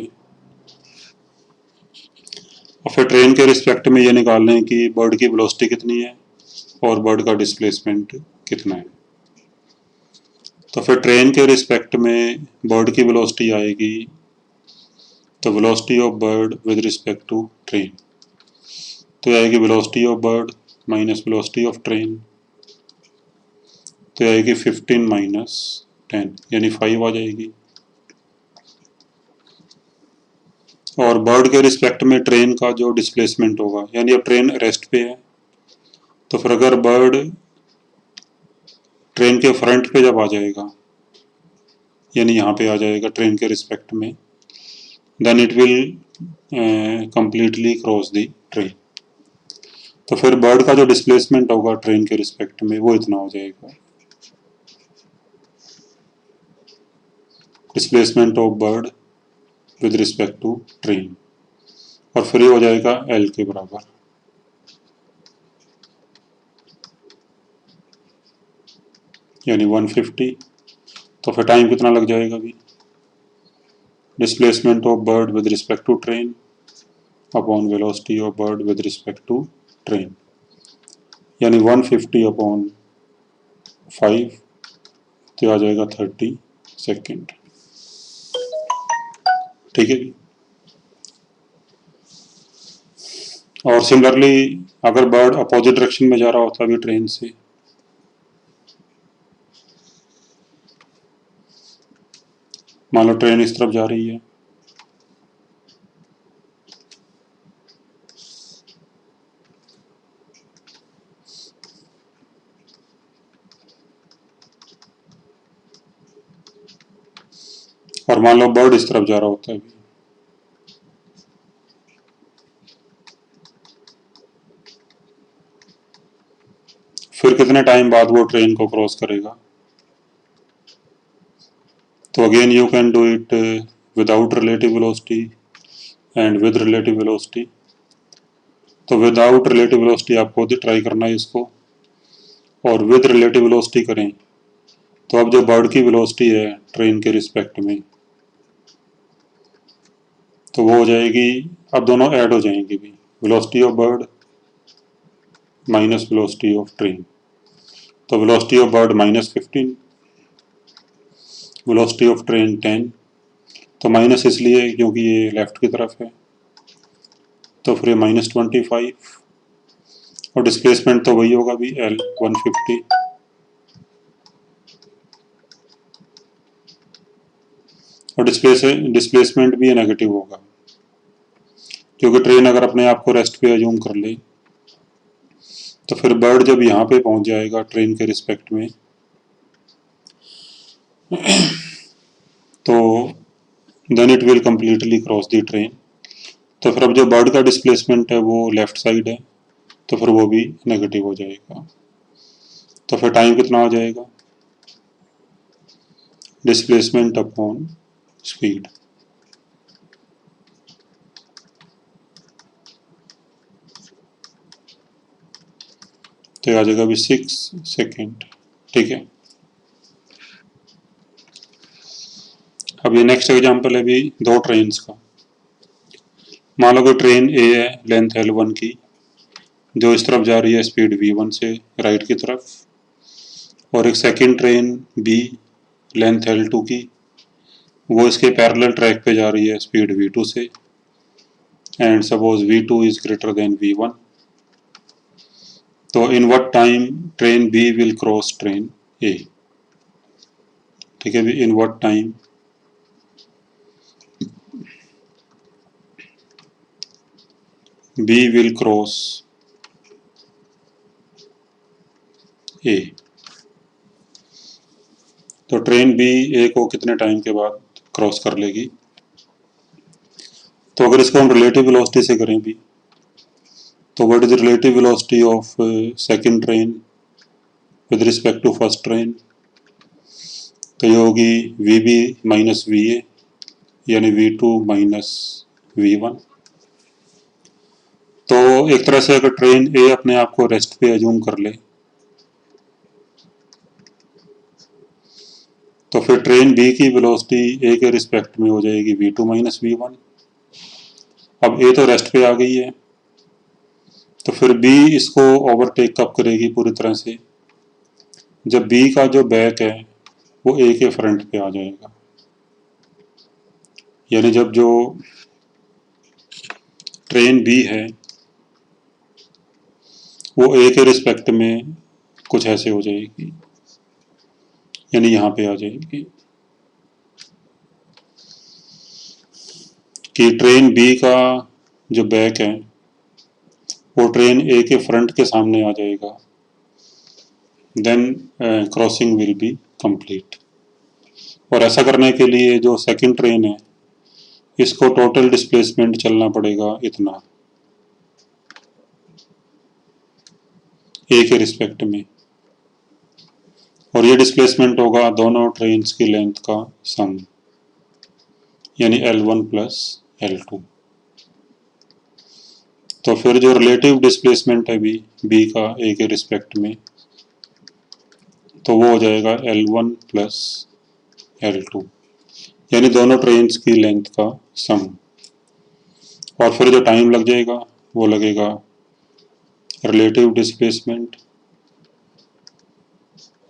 और फिर ट्रेन के रिस्पेक्ट में ये निकाल लें कि बर्ड की वेलोसिटी कितनी है और बर्ड का डिस्प्लेसमेंट कितना है। तो फिर ट्रेन के रिस्पेक्ट में बर्ड की वेलोसिटी आएगी, तो velocity of bird with respect to train, तो आएगी velocity of bird minus velocity of train, तो आएगी 15 माइनस 10 यानी 5 आ जाएगी। और बर्ड के रिस्पेक्ट में ट्रेन का जो डिस्प्लेसमेंट होगा, यानी अब ट्रेन रेस्ट पे है, तो फिर अगर बर्ड ट्रेन के फ्रंट पे जब आ जाएगा, यानी यहाँ पे आ जाएगा ट्रेन के रिस्पेक्ट में, then it will completely cross the train. तो फिर बर्ड का जो डिस्प्लेसमेंट होगा ट्रेन के रिस्पेक्ट में वो इतना हो जाएगा, displacement of bird with respect to train, और फिर ये हो जाएगा एल के बराबर। यानी 150। तो फिर टाइम कितना लग जाएगा अभी, displacement of bird with respect to train upon velocity of bird with respect to train, यानी 150 अपॉन 5, तो आ जाएगा 30 सेकेंड। ठीक है जी। और सिमिलरली अगर बर्ड अपोजिट डायरेक्शन में जा रहा होता अभी ट्रेन से, मान लो ट्रेन इस तरफ जा रही है, और मान लो बर्ड इस तरफ जा रहा होता है अभी, फिर कितने टाइम बाद वो ट्रेन को क्रॉस करेगा। तो again you can do it without relative velocity and with relative velocity. तो विदाउट रिलेटिव वेलोसिटी आपको ट्राई करना है इसको, और विद रिलेटिव वेलोसिटी करें तो अब जो बर्ड की वेलोसिटी है ट्रेन के रिस्पेक्ट में, तो वो हो जाएगी, अब दोनों ऐड हो जाएंगे भी, velocity of bird minus velocity of train. तो velocity of bird -15, velocity of train 10, तो माइनस इसलिए क्योंकि ये लेफ्ट की तरफ है, तो फिर -25, और डिस्प्लेसमेंट तो वही होगा भी L 150, और डिस्प्लेसमेंट भी नेगेटिव होगा, क्योंकि ट्रेन अगर अपने आप को रेस्ट पे अज्यूम कर ले, तो फिर बर्ड जब यहाँ पे पहुंच जाएगा ट्रेन के रिस्पेक्ट में, तो then it will completely cross the train. तो फिर अब जो बर्ड का डिस्प्लेसमेंट है वो लेफ्ट साइड है, तो फिर वो भी नेगेटिव हो जाएगा। तो फिर टाइम कितना हो जाएगा, डिस्प्लेसमेंट अपॉन स्पीड, तो आ जाएगा अभी 6 सेकेंड। ठीक है। अब ये नेक्स्ट एग्जांपल है अभी दो ट्रेन्स का। मान लो कि ट्रेन ए है लेंथ L1 की, जो इस तरफ जा रही है स्पीड V1 से राइट की तरफ, और एक second train B length L2 की, वो इसके पैरेलल ट्रैक पे जा रही है स्पीड V2 से, and suppose V2 is greater than V1। तो in what time train B will cross train A. ठीक है, in what time B will cross A. तो ट्रेन बी ए को कितने टाइम के बाद क्रॉस कर लेगी। तो अगर इसको हम रिलेटिव वेलोसिटी से करें भी, तो what is relative velocity of second train with respect to first train. तो ये होगी v B minus we A, यानी V2 माइनस V1। तो एक तरह से अगर ट्रेन ए अपने आप को रेस्ट पे एज्यूम कर ले, तो फिर ट्रेन बी की वेलोसिटी ए के रिस्पेक्ट में हो जाएगी V2 माइनस V1। अब ए तो रेस्ट पे आ गई है, तो फिर बी इसको ओवरटेक कब करेगी पूरी तरह से, जब बी का जो बैक है वो ए के फ्रंट पे आ जाएगा। यानी जब जो ट्रेन बी है वो ए के रिस्पेक्ट में कुछ ऐसे हो जाएगी, यानी यहाँ पे आ जाएगी कि ट्रेन बी का जो बैक है वो ट्रेन ए के फ्रंट के सामने आ जाएगा, then crossing will be complete. और ऐसा करने के लिए जो सेकंड ट्रेन है इसको टोटल डिस्प्लेसमेंट चलना पड़ेगा इतना ए के रिस्पेक्ट में, और ये डिस्प्लेसमेंट होगा दोनों ट्रेन्स की लेंथ का सम, यानी L1 प्लस L2। तो फिर जो रिलेटिव डिस्प्लेसमेंट है बी का ए के रिस्पेक्ट में, तो वो हो जाएगा L1 प्लस L2, यानी दोनों ट्रेन्स की लेंथ का सम। और फिर जो टाइम लग जाएगा वो लगेगा relative displacement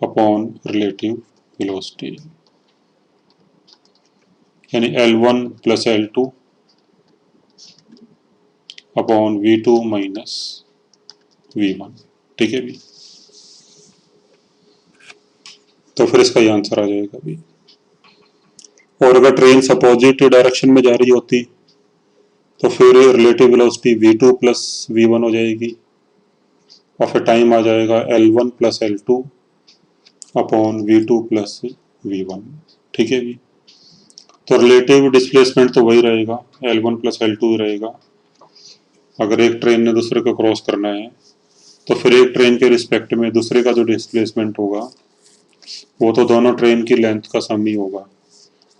upon relative velocity, यानी L1 plus L2 upon V2 minus V1। ठीक है भी, तो फिर इसका ये आंसर आ जाएगा भी। और अगर ट्रेन अपोजिट डायरेक्शन में जा रही होती तो फिर relative velocity V2 plus V1 हो जाएगी, और फिर टाइम आ जाएगा L1 plus L2 upon V2 plus V1। ठीक है भी, तो रिलेटिव डिस्प्लेसमेंट तो वही रहेगा, L1 प्लस L2 ही रहेगा। अगर एक ट्रेन ने दूसरे को क्रॉस करना है तो फिर एक ट्रेन के रिस्पेक्ट में दूसरे का जो डिस्प्लेसमेंट होगा वो तो दोनों ट्रेन की लेंथ का सम ही होगा,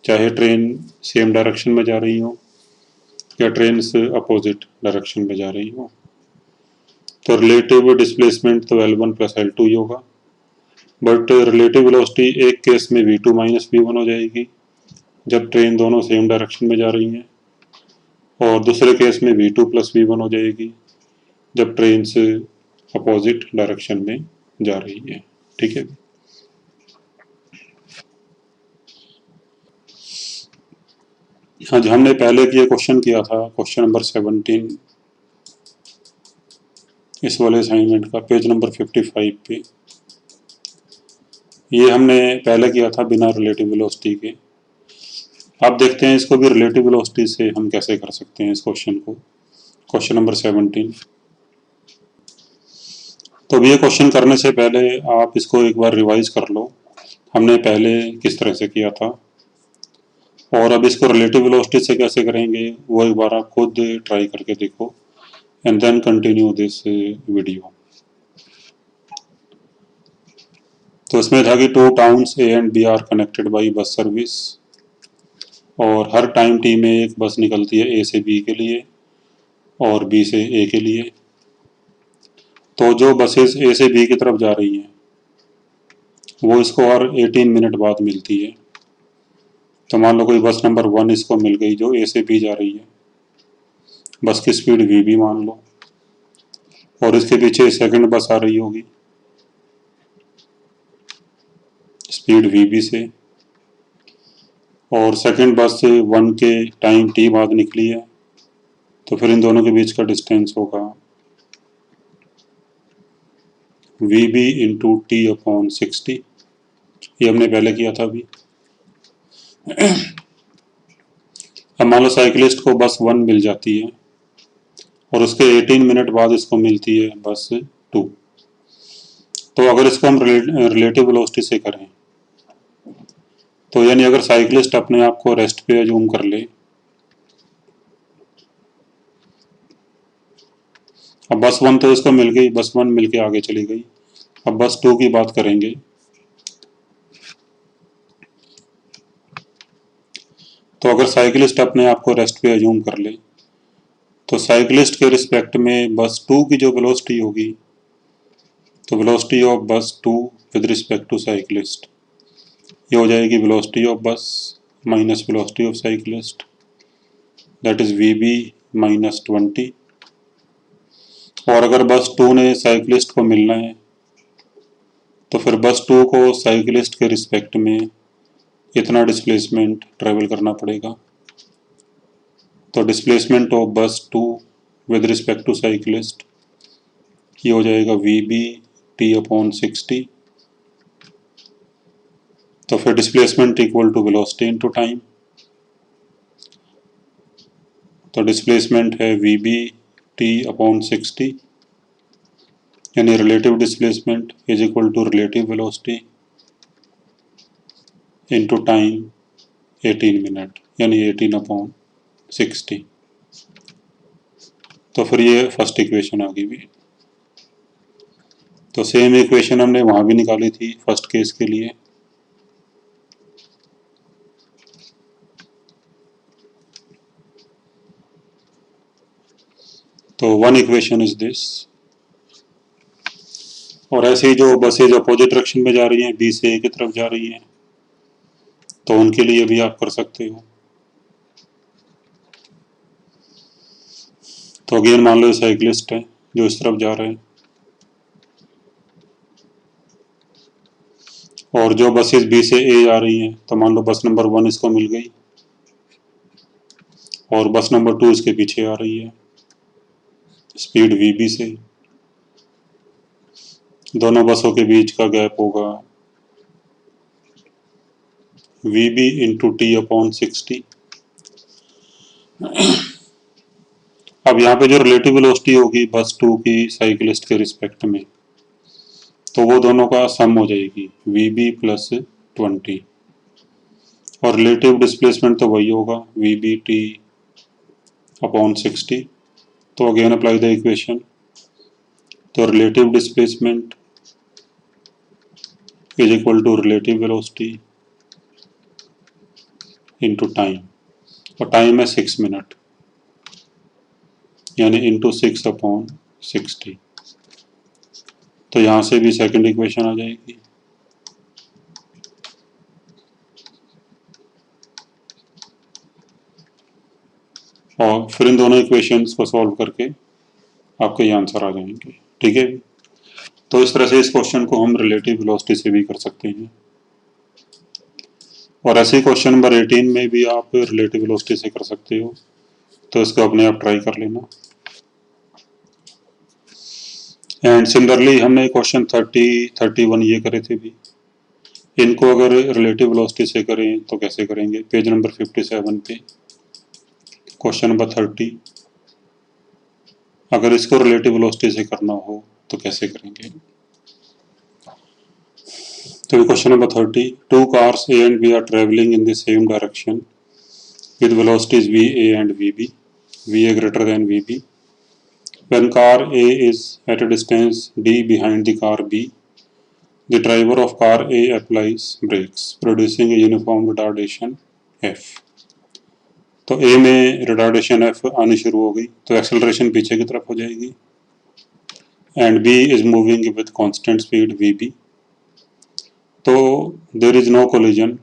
चाहे ट्रेन सेम डायरेक्शन में जा रही हो या ट्रेन से अपोजिट डायरेक्शन में जा रही हो। तो रिलेटिव डिस्प्लेसमेंट तो L1 प्लस L2 ही होगा, बट रिलेटिव वेलोसिटी एक केस में V2 माइनस V1 हो जाएगी जब ट्रेन दोनों सेम डायरेक्शन में जा रही हैं, और दूसरे केस में V2 प्लस V1 हो जाएगी जब ट्रेन से अपोजिट डायरेक्शन में जा रही है। ठीक है, हाँ जी, हमने पहले ये क्वेश्चन किया था, क्वेश्चन नंबर 17 इस वाले असाइनमेंट का, पेज नंबर 55 पे। ये हमने पहले किया था बिना रिलेटिव वेलोसिटी के। अब देखते हैं इसको भी रिलेटिव वेलोसिटी से हम कैसे कर सकते हैं इस क्वेश्चन को, क्वेश्चन नंबर 17। तो अब ये क्वेश्चन करने से पहले आप इसको एक बार रिवाइज कर लो, हमने पहले किस तरह से किया था, और अब इसको रिलेटिव वेलोसिटी से कैसे करेंगे वो एक बार आप खुद ट्राई करके देखो, and then continue this video. तो इसमें था कि two towns A and B are connected by bus service, और हर टाइम टी में एक बस निकलती है ए से बी के लिए और बी से ए के लिए। तो जो बसेस ए से बी की तरफ जा रही हैं वो इसको हर 18 मिनट बाद मिलती है। तो मान लो कोई बस नंबर 1 इसको मिल गई जो ए से बी जा रही है, बस की स्पीड वी बी मान लो, और इसके पीछे सेकंड बस आ रही होगी स्पीड वी बी से, और सेकंड बस 1 के टाइम टी बाद निकली है, तो फिर इन दोनों के बीच का डिस्टेंस होगा v B into t upon 60। ये हमने पहले किया था अभी। अब मान लो साइकिलिस्ट को बस 1 मिल जाती है और उसके 18 मिनट बाद इसको मिलती है बस 2। तो अगर इसको हम रिलेटिव वेलोसिटी से करें तो यानी अगर साइकिलिस्ट अपने आप को रेस्ट पे अज्यूम कर ले, अब बस 1 तो इसको मिल गई, बस 1 मिल के आगे चली गई, अब बस 2 की बात करेंगे। तो अगर साइकिलिस्ट अपने आप को रेस्ट पे अज्यूम कर ले तो साइकिलिस्ट के रिस्पेक्ट में बस 2 की जो वेलोसिटी होगी, तो वेलोसिटी ऑफ बस 2 विद रिस्पेक्ट टू साइकिलिस्ट, ये हो जाएगी velocity of bus minus velocity of cyclist, that is v B minus 20। और अगर बस 2 ने साइकिलिस्ट को मिलना है तो फिर बस 2 को साइकिलिस्ट के रिस्पेक्ट में इतना डिस्प्लेसमेंट ट्रेवल करना पड़ेगा। तो डिस्प्लेसमेंट ऑफ बस 2 विद रिस्पेक्ट टू साइकिलिस्ट ये हो जाएगा वी बी टी अपॉन 60। तो फिर displacement equal to velocity into time. तो डिस्प्लेसमेंट है वी बी टी अपॉन 60, यानी relative displacement is equal to relative velocity into time 18 minute, यानी 18 अपॉन 60। तो फिर ये फर्स्ट इक्वेशन आ गई भी। तो सेम इक्वेशन हमने वहां भी निकाली थी फर्स्ट केस के लिए। तो वन इक्वेशन इज दिस। और ऐसे ही जो बसेज अपोजिट डायरेक्शन में जा रही हैं, बी से ए की तरफ जा रही हैं, तो उनके लिए भी आप कर सकते हो। तो अगेन मान लो साइकिलिस्ट है जो इस तरफ जा रहे हैं, और जो बसेस बी से ए जा रही हैं, तो मान लो बस नंबर 1 इसको मिल गई और बस नंबर 2 इसके पीछे आ रही है स्पीड वी बी से। दोनों बसों के बीच का गैप होगा v B into t upon 60। अब यहाँ पे जो रिलेटिव वेलोसिटी होगी बस 2 की साइकिलिस्ट के रिस्पेक्ट में, तो वो दोनों का सम हो जाएगी वी बी प्लस 20। और रिलेटिव डिस्प्लेसमेंट तो वही होगा वी बी टी अपॉन 60। तो अगेन अप्लाई द इक्वेशन। तो relative displacement is equal to relative velocity into time, और टाइम है 6 मिनट, यानी इंटू 6 अपॉन 60। तो यहाँ से भी सेकंड इक्वेशन आ जाएगी। और फिर इन दोनों इक्वेशंस को सॉल्व करके आपके ये आंसर आ जाएंगे। ठीक है, तो इस तरह से इस क्वेश्चन को हम रिलेटिव वेलोसिटी से भी कर सकते हैं। और ऐसे ही क्वेश्चन नंबर 18 में भी आप रिलेटिव वेलोसिटी से कर सकते हो, तो इसको अपने आप ट्राई कर लेना। एंड सिमिलरली हमने क्वेश्चन 30, 31 ये करे थे भी, इनको अगर रिलेटिव वेलोसिटी से करें तो कैसे करेंगे। पेज नंबर 57 पे क्वेश्चन नंबर 30, अगर इसको रिलेटिव वेलोसिटी से करना हो तो कैसे करेंगे। तो question number 30, two cars A and B are travelling in the same direction with velocities VA and VB, VA greater than VB. When car A is at a distance D behind the car B, the driver of car A applies brakes, producing a uniform retardation F. तो A में retardation F आनी शुरू हो गई, तो acceleration पीछे की तरफ हो जाएगी। And B is moving with constant speed VB. तो there is no collision.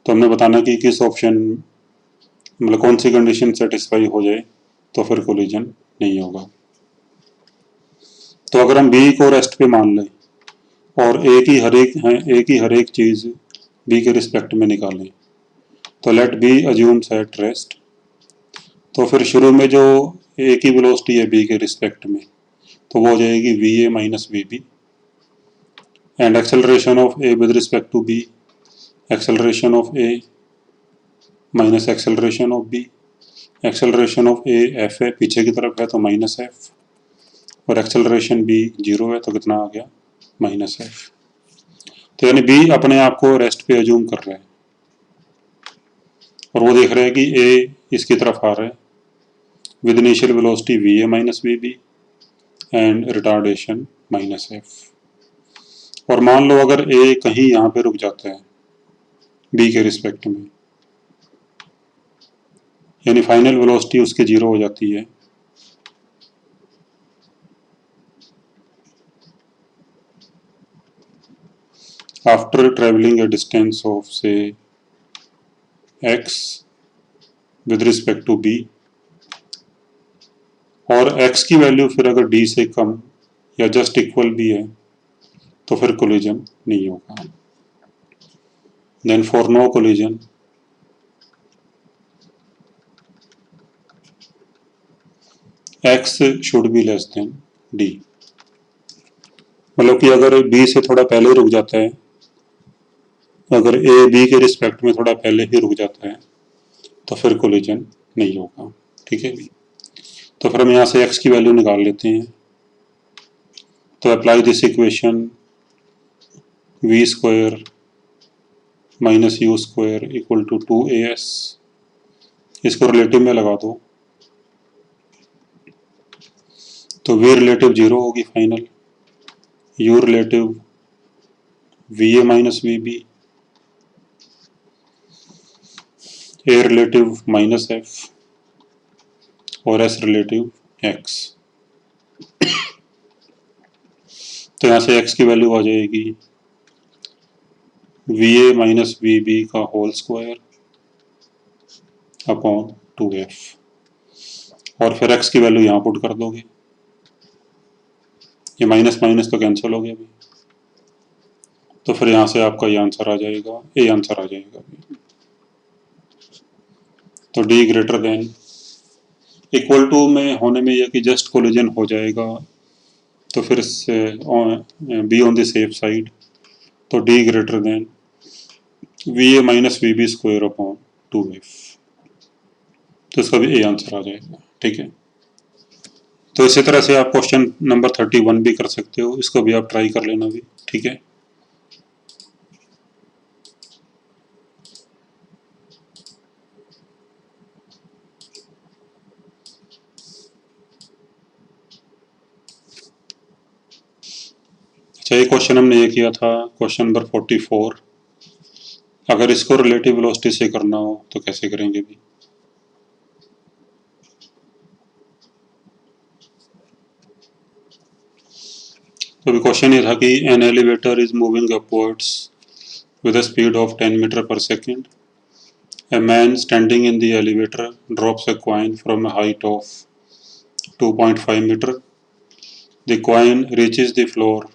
तो हमने बताना कि किस ऑप्शन मतलब कौन सी कंडीशन सेटिस्फाई हो जाए तो फिर कोलिजन नहीं होगा। तो अगर हम बी को रेस्ट पे मान लें और ए की हर एक चीज बी के रिस्पेक्ट में निकालें, तो let B assumes at rest. तो फिर शुरू में जो ए की वेलोसिटी है बी के रिस्पेक्ट में, तो वो हो जाएगी we A minus v B. And acceleration of A with respect to B, acceleration of A minus acceleration of B. Acceleration of A f है, पीछे की तरफ है तो माइनस एफ, और एक्सेलरेशन बी 0 है तो कितना आ गया माइनस एफ। तो यानी बी अपने आप को रेस्ट पे अज्यूम कर रहा है और वो देख रहे हैं कि ए इसकी तरफ आ रहा है with initial velocity v A minus v B and retardation minus f. और मान लो अगर ए कहीं यहाँ पे रुक जाता है बी के रिस्पेक्ट में, यानी फाइनल वेलोसिटी उसकी 0 हो जाती है। After travelling a distance of say x with respect to b, और x की वैल्यू फिर अगर d से कम या जस्ट इक्वल भी है तो फिर कोलिजन नहीं होगा। Then for no collision x should be less than d। मतलब कि अगर b से थोड़ा पहले रुक जाता है, अगर a b के रिस्पेक्ट में थोड़ा पहले ही रुक जाता है तो फिर कोलिजन नहीं होगा। ठीक है भी। तो फिर हम यहाँ से x की वैल्यू निकाल लेते हैं। तो apply this equation v square minus u square equal to 2as, इसको रिलेटिव में लगा दो तो v रिलेटिव 0 होगी final, u relative va minus vb, a relative minus f और s रिलेटिव x। तो यहाँ से x की वैल्यू आ जाएगी va माइनस vb का होल स्क्वायर अपॉन 2f, और फिर x की वैल्यू यहाँ पुट कर दोगे, ये माइनस माइनस तो कैंसिल हो गया अभी, तो फिर यहाँ से आपका ये आंसर आ जाएगा, ए आंसर आ जाएगा अभी। तो d greater than equal to में होने में यह कि जस्ट कोलिजन हो जाएगा, तो फिर be on the safe side, तो d greater then va minus vb square upon 2f, तो इसका भी ए आंसर आ जाएगा। ठीक है। तो इसी तरह से आप क्वेश्चन नंबर 31 भी कर सकते हो, इसको भी आप ट्राई कर लेना भी। ठीक है। अच्छा, ये क्वेश्चन हमने ये किया था क्वेश्चन नंबर 44। अगर इसको रिलेटिव वेलोसिटी से करना हो तो कैसे करेंगे भी। तो अभी क्वेश्चन ये था कि an elevator is moving upwards with a speed of 10 meter per second. A man standing in the elevator drops a coin from a height of 2.5 meter. The coin reaches the floor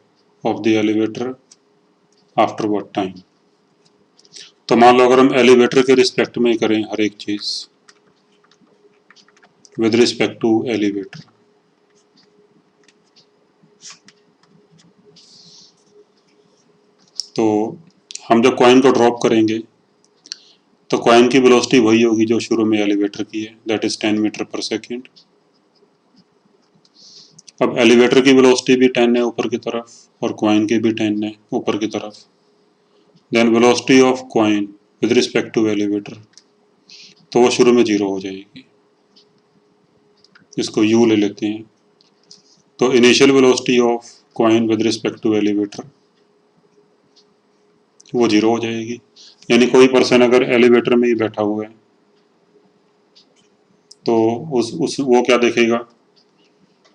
of the elevator after what time? तो मान लो अगर हम elevator के respect में करें हर एक चीज with respect to elevator, तो हम जब कॉइन को ड्रॉप करेंगे तो कॉइन की वेलोसिटी वही होगी जो शुरू में एलिवेटर की है, दैट इज 10 मीटर पर सेकेंड। अब एलिवेटर की वेलोसिटी भी 10 है ऊपर की तरफ और कॉइन की भी 10 है ऊपर की तरफ। Then velocity of coin with respect to elevator, तो वो शुरू में 0 हो जाएगी, इसको u ले लेते हैं। तो initial velocity of coin with respect to elevator वो 0 हो जाएगी। यानी कोई पर्सन अगर एलिवेटर में ही बैठा हुआ है तो उस वो क्या देखेगा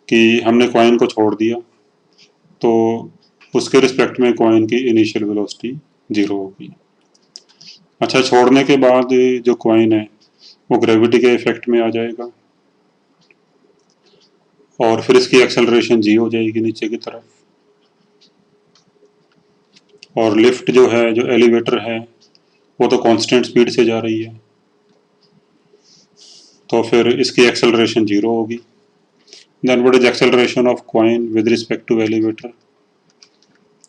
कि हमने कॉइन को छोड़ दिया, तो उसके रिस्पेक्ट में कॉइन की इनिशियल वेलोसिटी 0 होगी। अच्छा, छोड़ने के बाद जो कॉइन है वो ग्रेविटी के इफेक्ट में आ जाएगा और फिर इसकी एक्सेलरेशन जी हो जाएगी नीचे की तरफ, और लिफ्ट जो है, जो एलिवेटर है, वो तो कांस्टेंट स्पीड से जा रही है, तो फिर इसकी एक्सेलरेशन 0 होगी। Then what is acceleration of coin with respect to elevator?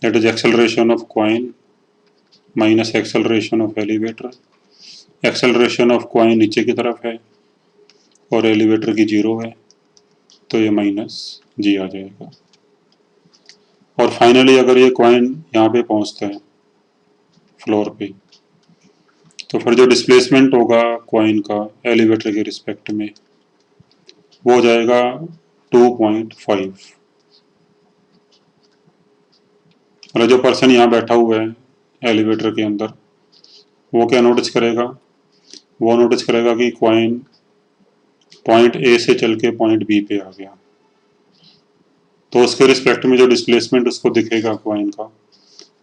That is acceleration of coin minus acceleration of elevator. Acceleration of coin नीचे की तरफ है और एलिवेटर की 0 है, तो ये माइनस जी आ जाएगा। और फाइनली अगर ये कॉइन यहाँ पे पहुँचता है फ्लोर पे, तो फिर जो डिस्प्लेसमेंट होगा कॉइन का एलिवेटर के रिस्पेक्ट में वो हो जाएगा 2.5। मतलब जो पर्सन यहाँ बैठा हुआ है एलिवेटर के अंदर वो क्या नोटिस करेगा? वो नोटिस करेगा कि कॉइन पॉइंट ए से चल के पॉइंट बी पे आ गया, तो उसके रिस्पेक्ट में जो डिस्प्लेसमेंट उसको दिखेगा कॉइन का,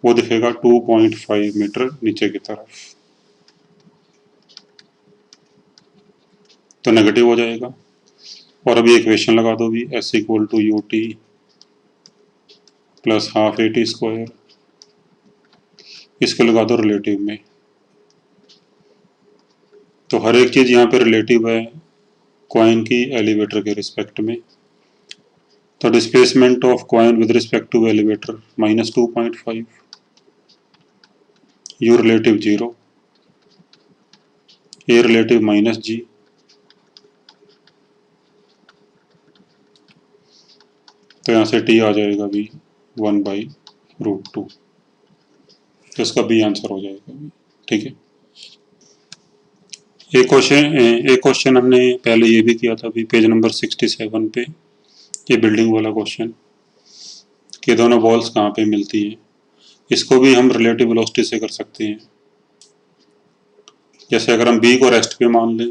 वो दिखेगा 2.5 मीटर नीचे की तरफ, तो नेगेटिव हो जाएगा। और अभी इक्वेशन लगा दो भी, s equal to u t plus half a t square, इसको लगा दो रिलेटिव में। तो हर एक चीज़ यहाँ पे रिलेटिव है कॉइन की एलिवेटर के रिस्पेक्ट में। तो displacement of coin with respect to elevator -2.5, u relative 0, a relative -g, तो यहाँ से टी आ जाएगा भी 1/√2, तो इसका बी आंसर हो जाएगा भी। ठीक है, एक क्वेश्चन हमने पहले ये भी किया था अभी पेज नंबर 67 पे, ये बिल्डिंग वाला क्वेश्चन कि दोनों बॉल्स कहाँ पे मिलती हैं, इसको भी हम रिलेटिव वेलोसिटी से कर सकते हैं। जैसे अगर हम बी को रेस्ट पे मान लें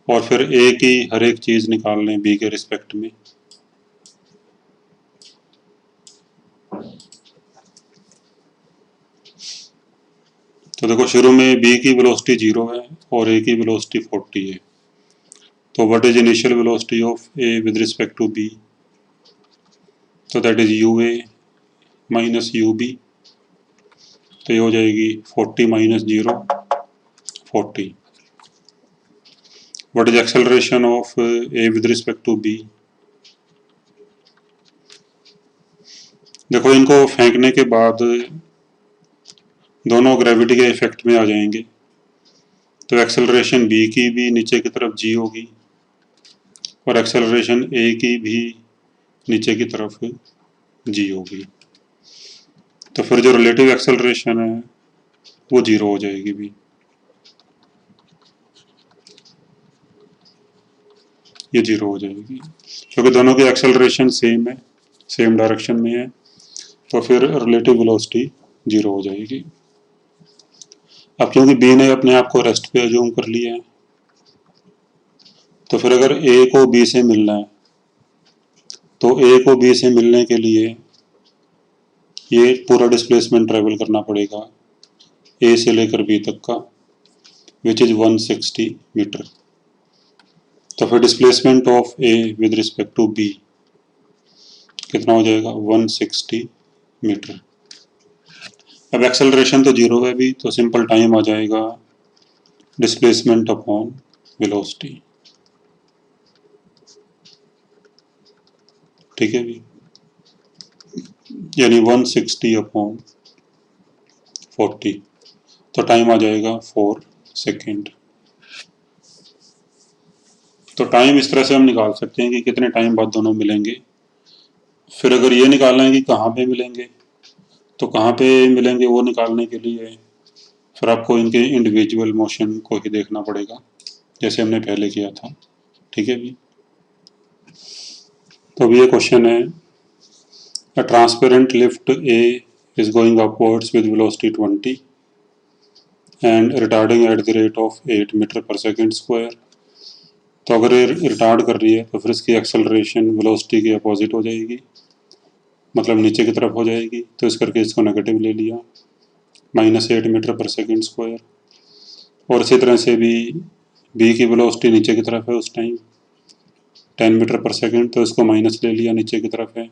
और फिर ए की हर एक चीज़ निकाल लें बी के रिस्पेक्ट में, तो देखो शुरू में बी की वेलोसिटी 0 है और ए की वेलोसिटी 40 है, तो what is initial velocity of A with respect to B, तो that is U A minus U B, तो ये हो जाएगी 40 minus 0 40। What is acceleration of A with respect to B, देखो इनको फेंकने के बाद दोनों ग्रेविटी के इफेक्ट में आ जाएंगे, तो एक्सेलरेशन बी की भी नीचे की तरफ जी होगी और एक्सेलरेशन ए की भी नीचे की तरफ जी होगी, तो फिर जो रिलेटिव एक्सेलरेशन है वो 0 हो जाएगी भी, ये 0 हो जाएगी क्योंकि दोनों की एक्सेलरेशन सेम है, सेम डायरेक्शन में है, तो फिर रिलेटिव वेलोसिटी 0 हो जाएगी। अब क्योंकि बी ने अपने आप को रेस्ट पे अज्यूम कर लिया है, तो फिर अगर ए को बी से मिलना है तो ए को बी से मिलने के लिए ये पूरा डिस्प्लेसमेंट ट्रेवल करना पड़ेगा ए से लेकर बी तक का, विच इज 160 मीटर, तो फिर displacement of A with respect to B कितना हो जाएगा 160 मीटर। अब एक्सेलरेशन तो 0 है भी, तो सिंपल टाइम आ जाएगा डिस्प्लेसमेंट अपॉन वेलोसिटी, ठीक है भी, यानी 160 अपॉन 40, तो टाइम आ जाएगा 4 सेकेंड। तो टाइम इस तरह से हम निकाल सकते हैं कि कितने टाइम बाद दोनों मिलेंगे। फिर अगर ये निकालना है कि कहाँ पे मिलेंगे, तो कहाँ पे मिलेंगे वो निकालने के लिए फिर आपको इनके इंडिविजुअल मोशन को ही देखना पड़ेगा, जैसे हमने पहले किया था। ठीक है भी, तो अभी ये क्वेश्चन है, a transparent lift A is going upwards with velocity 20 and retarding at the rate of 8 metre पर सेकेंड स्क्वायर। तो अगर ये रिटार्ड कर रही है तो फिर इसकी एक्सेलरेशन वेलोसिटी के अपोजिट हो जाएगी, मतलब नीचे की तरफ हो जाएगी, तो इस करके इसको नेगेटिव ले लिया, -8 मीटर पर सेकेंड स्क्वायर। और इसी तरह से भी बी की वेलोसिटी नीचे की तरफ है उस टाइम 10 मीटर पर सेकेंड, तो इसको माइनस ले लिया, नीचे की तरफ है,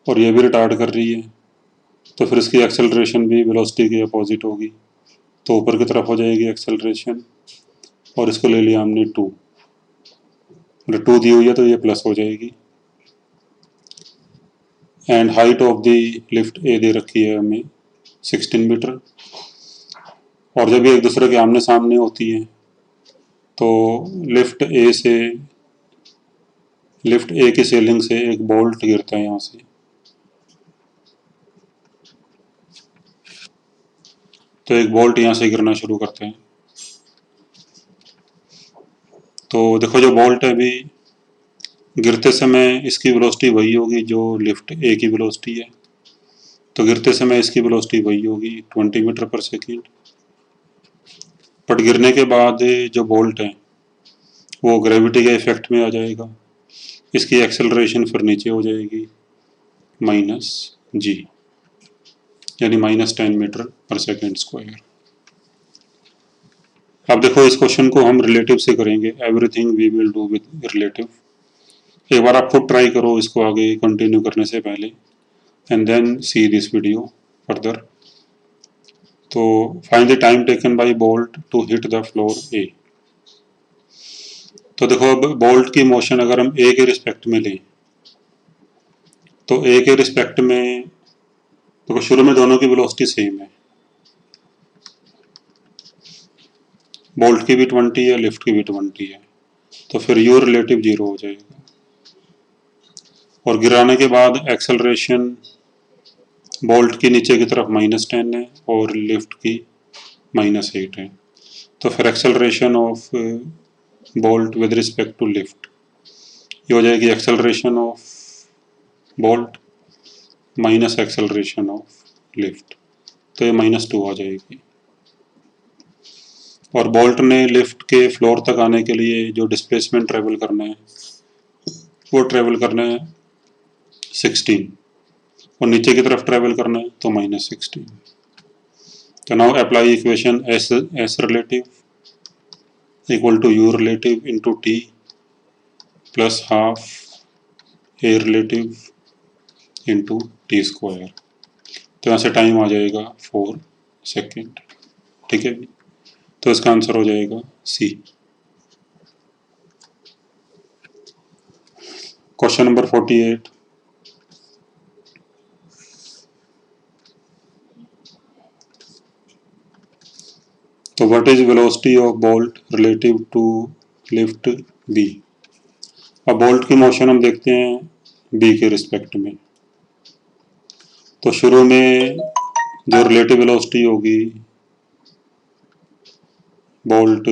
और ये भी रिटार्ड कर रही है, तो फिर इसकी एक्सेलरेशन भी वेलोसिटी के अपोजिट होगी, तो ऊपर की तरफ हो जाएगी एक्सेलरेशन, और इसको ले लिया हमने 2, मतलब 2 दी हुई है तो ये प्लस हो जाएगी। And height of the lift A दे रखी है हमें 16 मीटर, और जब ये एक दूसरे के आमने सामने होती हैं तो लिफ्ट ए की सीलिंग से एक बोल्ट गिरता है यहाँ से, तो एक बोल्ट यहाँ से गिरना शुरू करते हैं। तो देखो जो बोल्ट है अभी गिरते समय इसकी वेलोसिटी वही होगी जो लिफ्ट ए की वेलोसिटी है, तो गिरते समय इसकी वेलोसिटी वही होगी 20 मीटर पर सेकेंड, बट गिरने के बाद जो बोल्ट है वो ग्रेविटी के इफेक्ट में आ जाएगा, इसकी एक्सेलरेशन फिर नीचे हो जाएगी माइनस जी, यानी -10 मीटर/सेकेंड स्क्वायर। अब देखो इस क्वेश्चन को हम रिलेटिव से करेंगे, everything we will do with relative. एक बार आप खुद ट्राई करो इसको आगे कंटिन्यू करने से पहले, and then see this video further. तो find the time taken by bolt to hit the floor A. तो देखो अब बोल्ट की मोशन अगर हम ए के रिस्पेक्ट में लें, तो ए के रिस्पेक्ट में देखो शुरू में दोनों की वेलोसिटी सेम है, बोल्ट की भी 20 है, लिफ्ट की भी 20 है, तो फिर यू रिलेटिव 0 हो जाएगा। और गिराने के बाद एक्सेलरेशन बोल्ट की नीचे की तरफ -10 है और लिफ्ट की -8 है, तो फिर acceleration of bolt with respect to lift ये हो जाएगी acceleration of bolt minus acceleration of lift, तो ये -2 आ जाएगी। और बोल्ट ने लिफ्ट के फ्लोर तक आने के लिए जो डिस्प्लेसमेंट ट्रेवल करना है वो ट्रेवल करना है 16, और नीचे की तरफ ट्रेवल करना है तो -16। तो now apply equation S relative equal to you relative into T plus half A relative into T square. तो यहाँ से टाइम आ जाएगा 4 सेकेंड। ठीक है, तो इसका आंसर हो जाएगा सी। Question number 48। तो what is velocity of bolt relative to lift B. अब बोल्ट की मोशन हम देखते हैं बी के रिस्पेक्ट में। तो शुरू में जो रिलेटिव वेलोसिटी होगी बोल्ट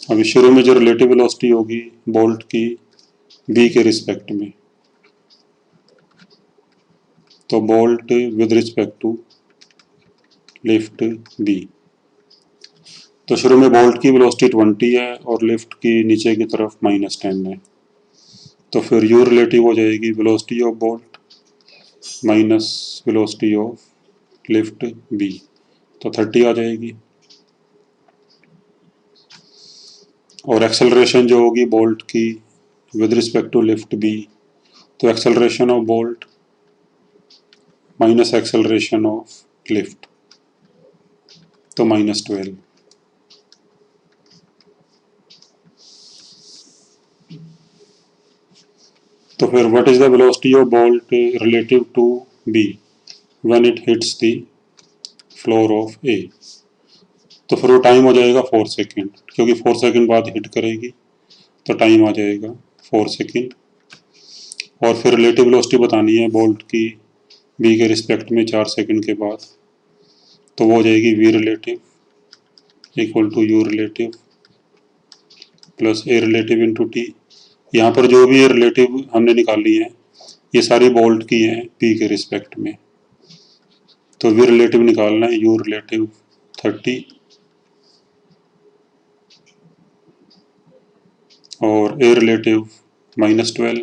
अभी शुरू में जो रिलेटिव वेलोसिटी होगी बोल्ट की बी के रिस्पेक्ट में, तो bolt with respect to lift B. तो शुरू में बोल्ट की वेलोसिटी 20 है और लिफ्ट की नीचे की तरफ -10 है, तो फिर यू रिलेटिव हो जाएगी velocity of bolt minus velocity of lift B, तो 30 आ जाएगी। और एक्सेलरेशन जो होगी बोल्ट की with respect to lift B, तो acceleration of bolt minus acceleration of lift, तो -12। तो फिर what is the velocity of bolt relative to B when it hits the floor of A. तो फिर वो टाइम हो जाएगा 4 सेकेंड, क्योंकि 4 सेकेंड बाद हिट करेगी, तो टाइम आ जाएगा 4 सेकेंड। और फिर रिलेटिव वेलोसिटी बतानी है बोल्ट की बी के रिस्पेक्ट में 4 सेकेंड के बाद, तो वो हो जाएगी V relative equal to you relative plus A relative into T. यहाँ पर जो भी रिलेटिव हमने निकाली है ये सारी बोल्ट की हैं पी के रिस्पेक्ट में, तो वी रिलेटिव निकालना है यू रिलेटिव 30 और A relative -12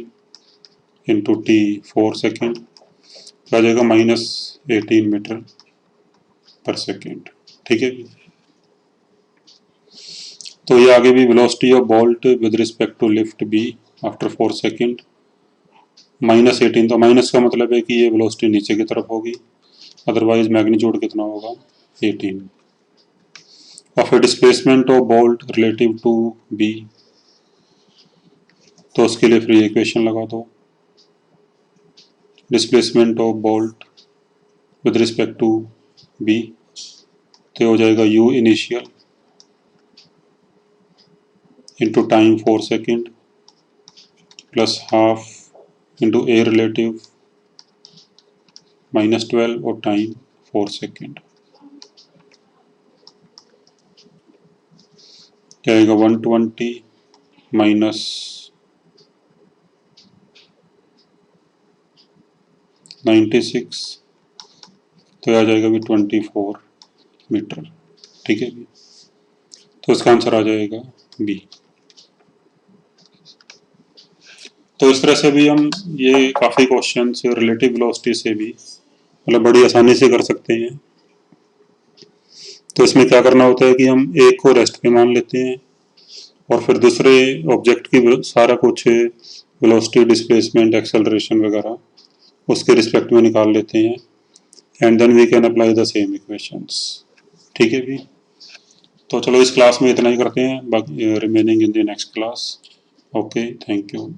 into T 4 second, आ जाएगा -18 मीटर/सेकेंड। ठीक है, तो ये आगे भी velocity of bolt with respect to lift B after 4 second -18, तो माइनस का मतलब है कि ये वेलोसिटी नीचे की तरफ होगी, अदरवाइज मैग्नीट्यूड कितना होगा 18। Of A displacement of bolt relative to B, तो उसके लिए फ्री इक्वेशन लगा दो। Displacement of bolt with respect to B, तो हो जाएगा U initial into time 4 second plus half into A relative -12 और टाइम 4 सेकेंड, जाएगा 120 माइनस 96, तो आ जाएगा भी 24 मीटर। ठीक है, तो इसका आंसर आ जाएगा बी। तो इस तरह से भी हम ये काफ़ी क्वेश्चन रिलेटिव वेलोसिटी से भी मतलब बड़ी आसानी से कर सकते हैं। तो इसमें क्या करना होता है कि हम एक को रेस्ट पे मान लेते हैं और फिर दूसरे ऑब्जेक्ट की सारा कुछ वेलोसिटी, डिस्प्लेसमेंट, एक्सेलरेशन वगैरह उसके रिस्पेक्ट में निकाल लेते हैं and then we can apply the same equations. ठीक है भी, तो चलो इस क्लास में इतना ही करते हैं, बाकी remaining in the next class. Okay, thank you.